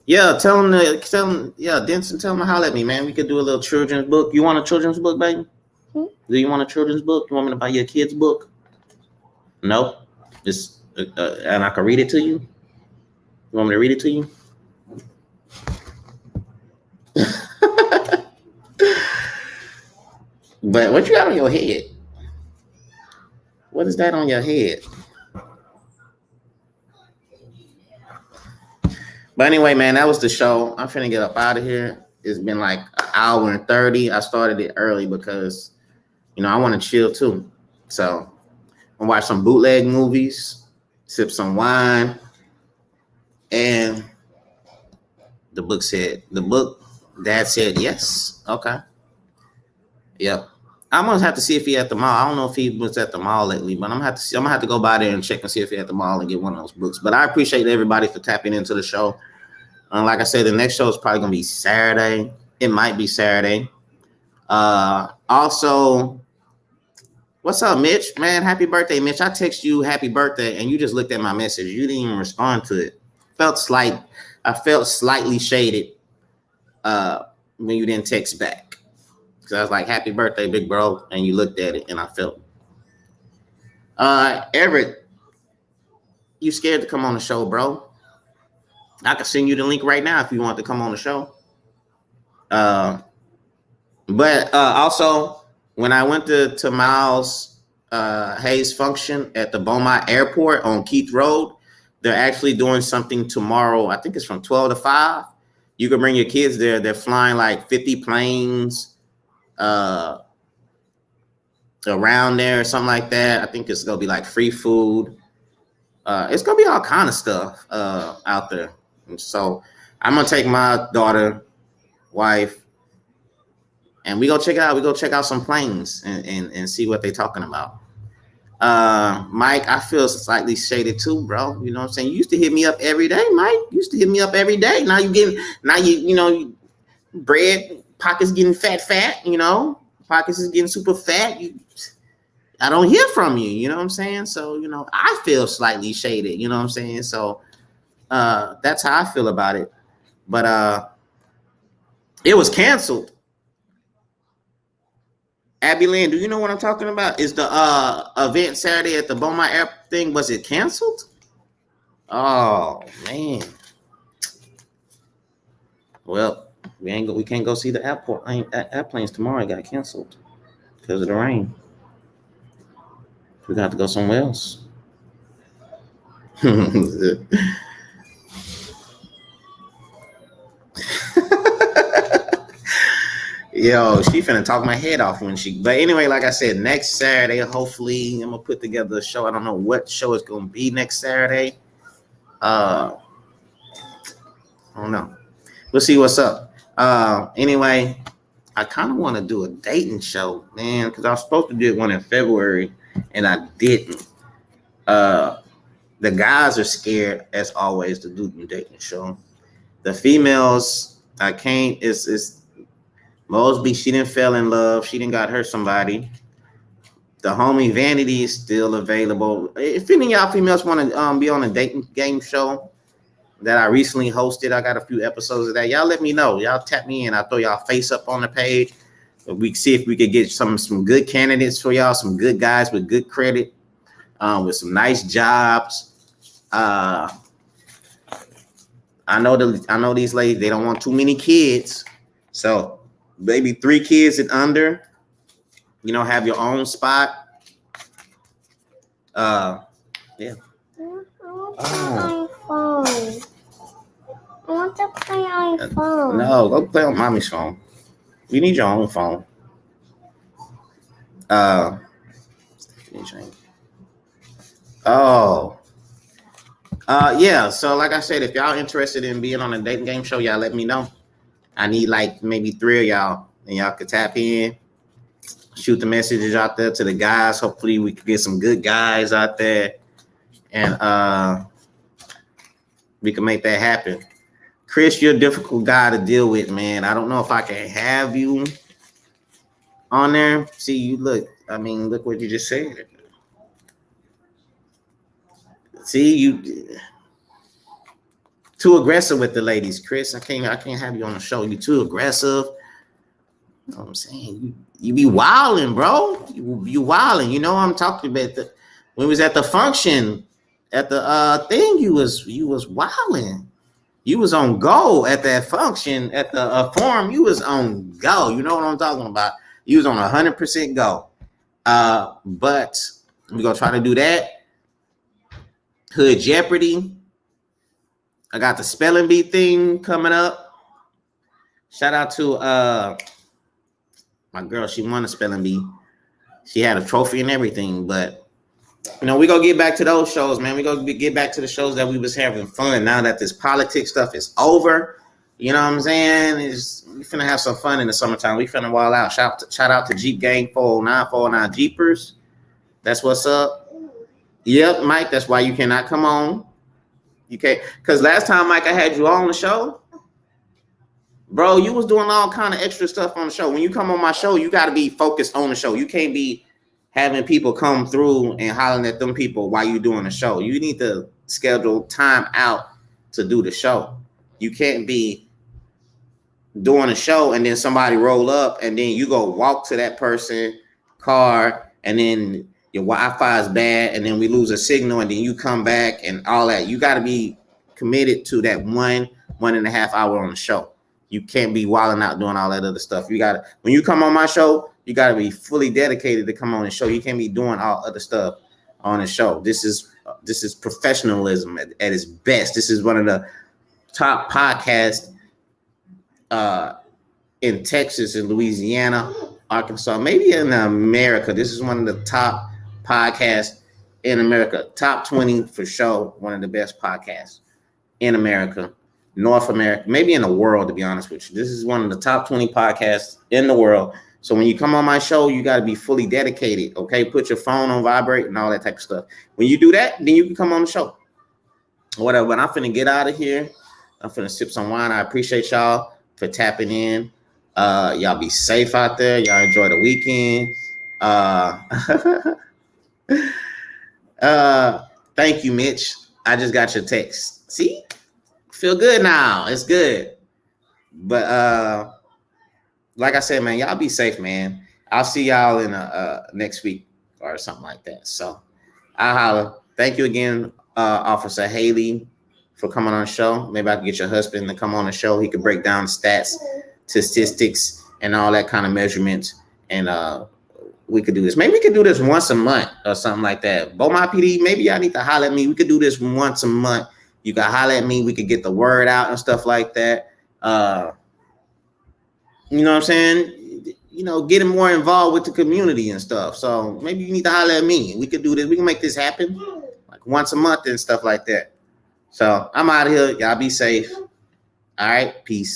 yeah, tell him, Denson, tell him to holler at me, man. We could do a little children's book. You want a children's book, baby? Do you want a children's book? You want me to buy you a kid's book? No, just and I can read it to you. You want me to read it to you? But what you got on your head? What is that on your head? But anyway, man, that was the show. I'm finna get up out of here. It's been like an hour and 30. I started it early because, I want to chill too. So I'm watch some bootleg movies, sip some wine, and the book Dad said yes. Okay. Yep. I'm gonna have to see if he at the mall. I don't know if he was at the mall lately, but I'm gonna have to go by there and check and see if he at the mall and get one of those books. But I appreciate everybody for tapping into the show. Like I said, the next show is probably gonna be Saturday. It might be Saturday. Also, what's up, Mitch? Man, happy birthday, Mitch. I text you happy birthday, and you just looked at my message. You didn't even respond to it. I felt slightly shaded when you didn't text back. Because I was like, happy birthday, big bro. And you looked at it, and I felt. Everett, you scared to come on the show, bro? I can send you the link right now if you want to come on the show. But also, when I went to Miles Hayes' function at the Beaumont Airport on Keith Road, they're actually doing something tomorrow. I think it's from 12 to 5. You can bring your kids there. They're flying like 50 planes around there or something like that. I think it's gonna be like free food. It's gonna be all kind of stuff out there. And so I'm gonna take my daughter, wife, and we go check it out. We go check out some planes and see what they're talking about. Mike, I feel slightly shaded too, bro. You know what I'm saying? You used to hit me up every day, Mike. You used to hit me up every day. Now you bread pockets getting fat, pockets is getting super fat. I don't hear from you, you know what I'm saying? So, I feel slightly shaded, you know what I'm saying? So that's how I feel about it. But it was canceled. Abby Lynn, do you know what I'm talking about? Is the event Saturday at the Beaumont Air thing, was it canceled? Oh man. Well, we can't go see the airplanes tomorrow. It got canceled because of the rain. We got to go somewhere else. Yo, she finna talk my head off when she. But anyway, like I said, next Saturday, hopefully, I'm gonna put together a show. I don't know what show it's gonna be next Saturday. I don't know. We'll see what's up. Anyway, I kind of want to do a dating show, man, because I was supposed to do one in February and I didn't. The guys are scared, as always, to do the dating show. The females, I can't. It's Mosby. She didn't fell in love. She didn't got her somebody. The homie Vanity is still available. If any of y'all females want to be on a dating game show that I recently hosted, I got a few episodes of that. Y'all let me know. Y'all tap me in. I'll throw y'all face up on the page. We can see if we could get some good candidates for y'all, some good guys with good credit, with some nice jobs. I know these ladies, they don't want too many kids. So maybe 3 kids and under, have your own spot. Yeah. iPhone. I want to play iPhone. No, go play on mommy's phone. You need your own phone. Yeah. So like I said, if y'all interested in being on a dating game show, y'all let me know. I need like maybe 3 of y'all, and y'all could tap in, shoot the messages out there to the guys. Hopefully we can get some good guys out there, and we can make that happen. Chris, you're a difficult guy to deal with, man. I don't know if I can have you on there. See, you look what you just said. See, you too aggressive with the ladies, Chris. I can't have you on the show. You too aggressive. You know what I'm saying? You be wilding, bro. You wilding. You know what I'm talking about. When we was at the function, at the thing, you was wilding. You was on go at that function, at the forum. You was on go. You know what I'm talking about. You was on 100% go. But we're gonna try to do that. Hood Jeopardy. I got the spelling bee thing coming up. Shout out to my girl. She won a spelling bee. She had a trophy and everything. But we gonna get back to those shows, man. We gonna get back to the shows that we was having fun. Now that this politics stuff is over, you know what I'm saying? We finna have some fun in the summertime. We finna wild out. Shout out to Jeep Gang 409 Jeepers. That's what's up. Yep, Mike. That's why you cannot come on. You can't, because last time, Mike, I had you on the show, bro. You was doing all kind of extra stuff on the show. When you come on my show, you got to be focused on the show. You can't be having people come through and hollering at them people while you doing the show. You need to schedule time out to do the show. You can't be doing a show and then somebody roll up and then you go walk to that person car and then your Wi-Fi is bad and then we lose a signal and then you come back and all that. You got to be committed to that 1.5 hour on the show. You can't be wilding out doing all that other stuff. You got to, when you come on my show, you got to be fully dedicated to come on the show. You can't be doing all other stuff on the show. This is professionalism at its best. This is one of the top podcasts in Texas and Louisiana, Arkansas, maybe in America. This is one of the top podcasts in America. Top 20 for sure. One of the best podcasts in America, North America, maybe in the world, to be honest with you. This is one of the top 20 podcasts in the world. So when you come on my show, you got to be fully dedicated, okay? Put your phone on vibrate and all that type of stuff. When you do that, then you can come on the show. Whatever, but I'm finna get out of here. I'm finna sip some wine. I appreciate y'all for tapping in. Y'all be safe out there. Y'all enjoy the weekend. Thank you, Mitch. I just got your text. See? Feel good now. It's good. But like I said, man, y'all be safe, man. I'll see y'all in next week or something like that. So I'll holler. Thank you again, Officer Haley, for coming on the show. Maybe I can get your husband to come on the show. He could break down stats, statistics, and all that kind of measurements. And we could do this. Maybe we could do this once a month or something like that. Beaumont PD, maybe y'all need to holler at me. We could do this once a month. You can holler at me. We could get the word out and stuff like that. You know what I'm saying? Getting more involved with the community and stuff. So maybe you need to holler at me. We could do this. We can make this happen like once a month and stuff like that. So I'm out of here. Y'all be safe. All right. Peace.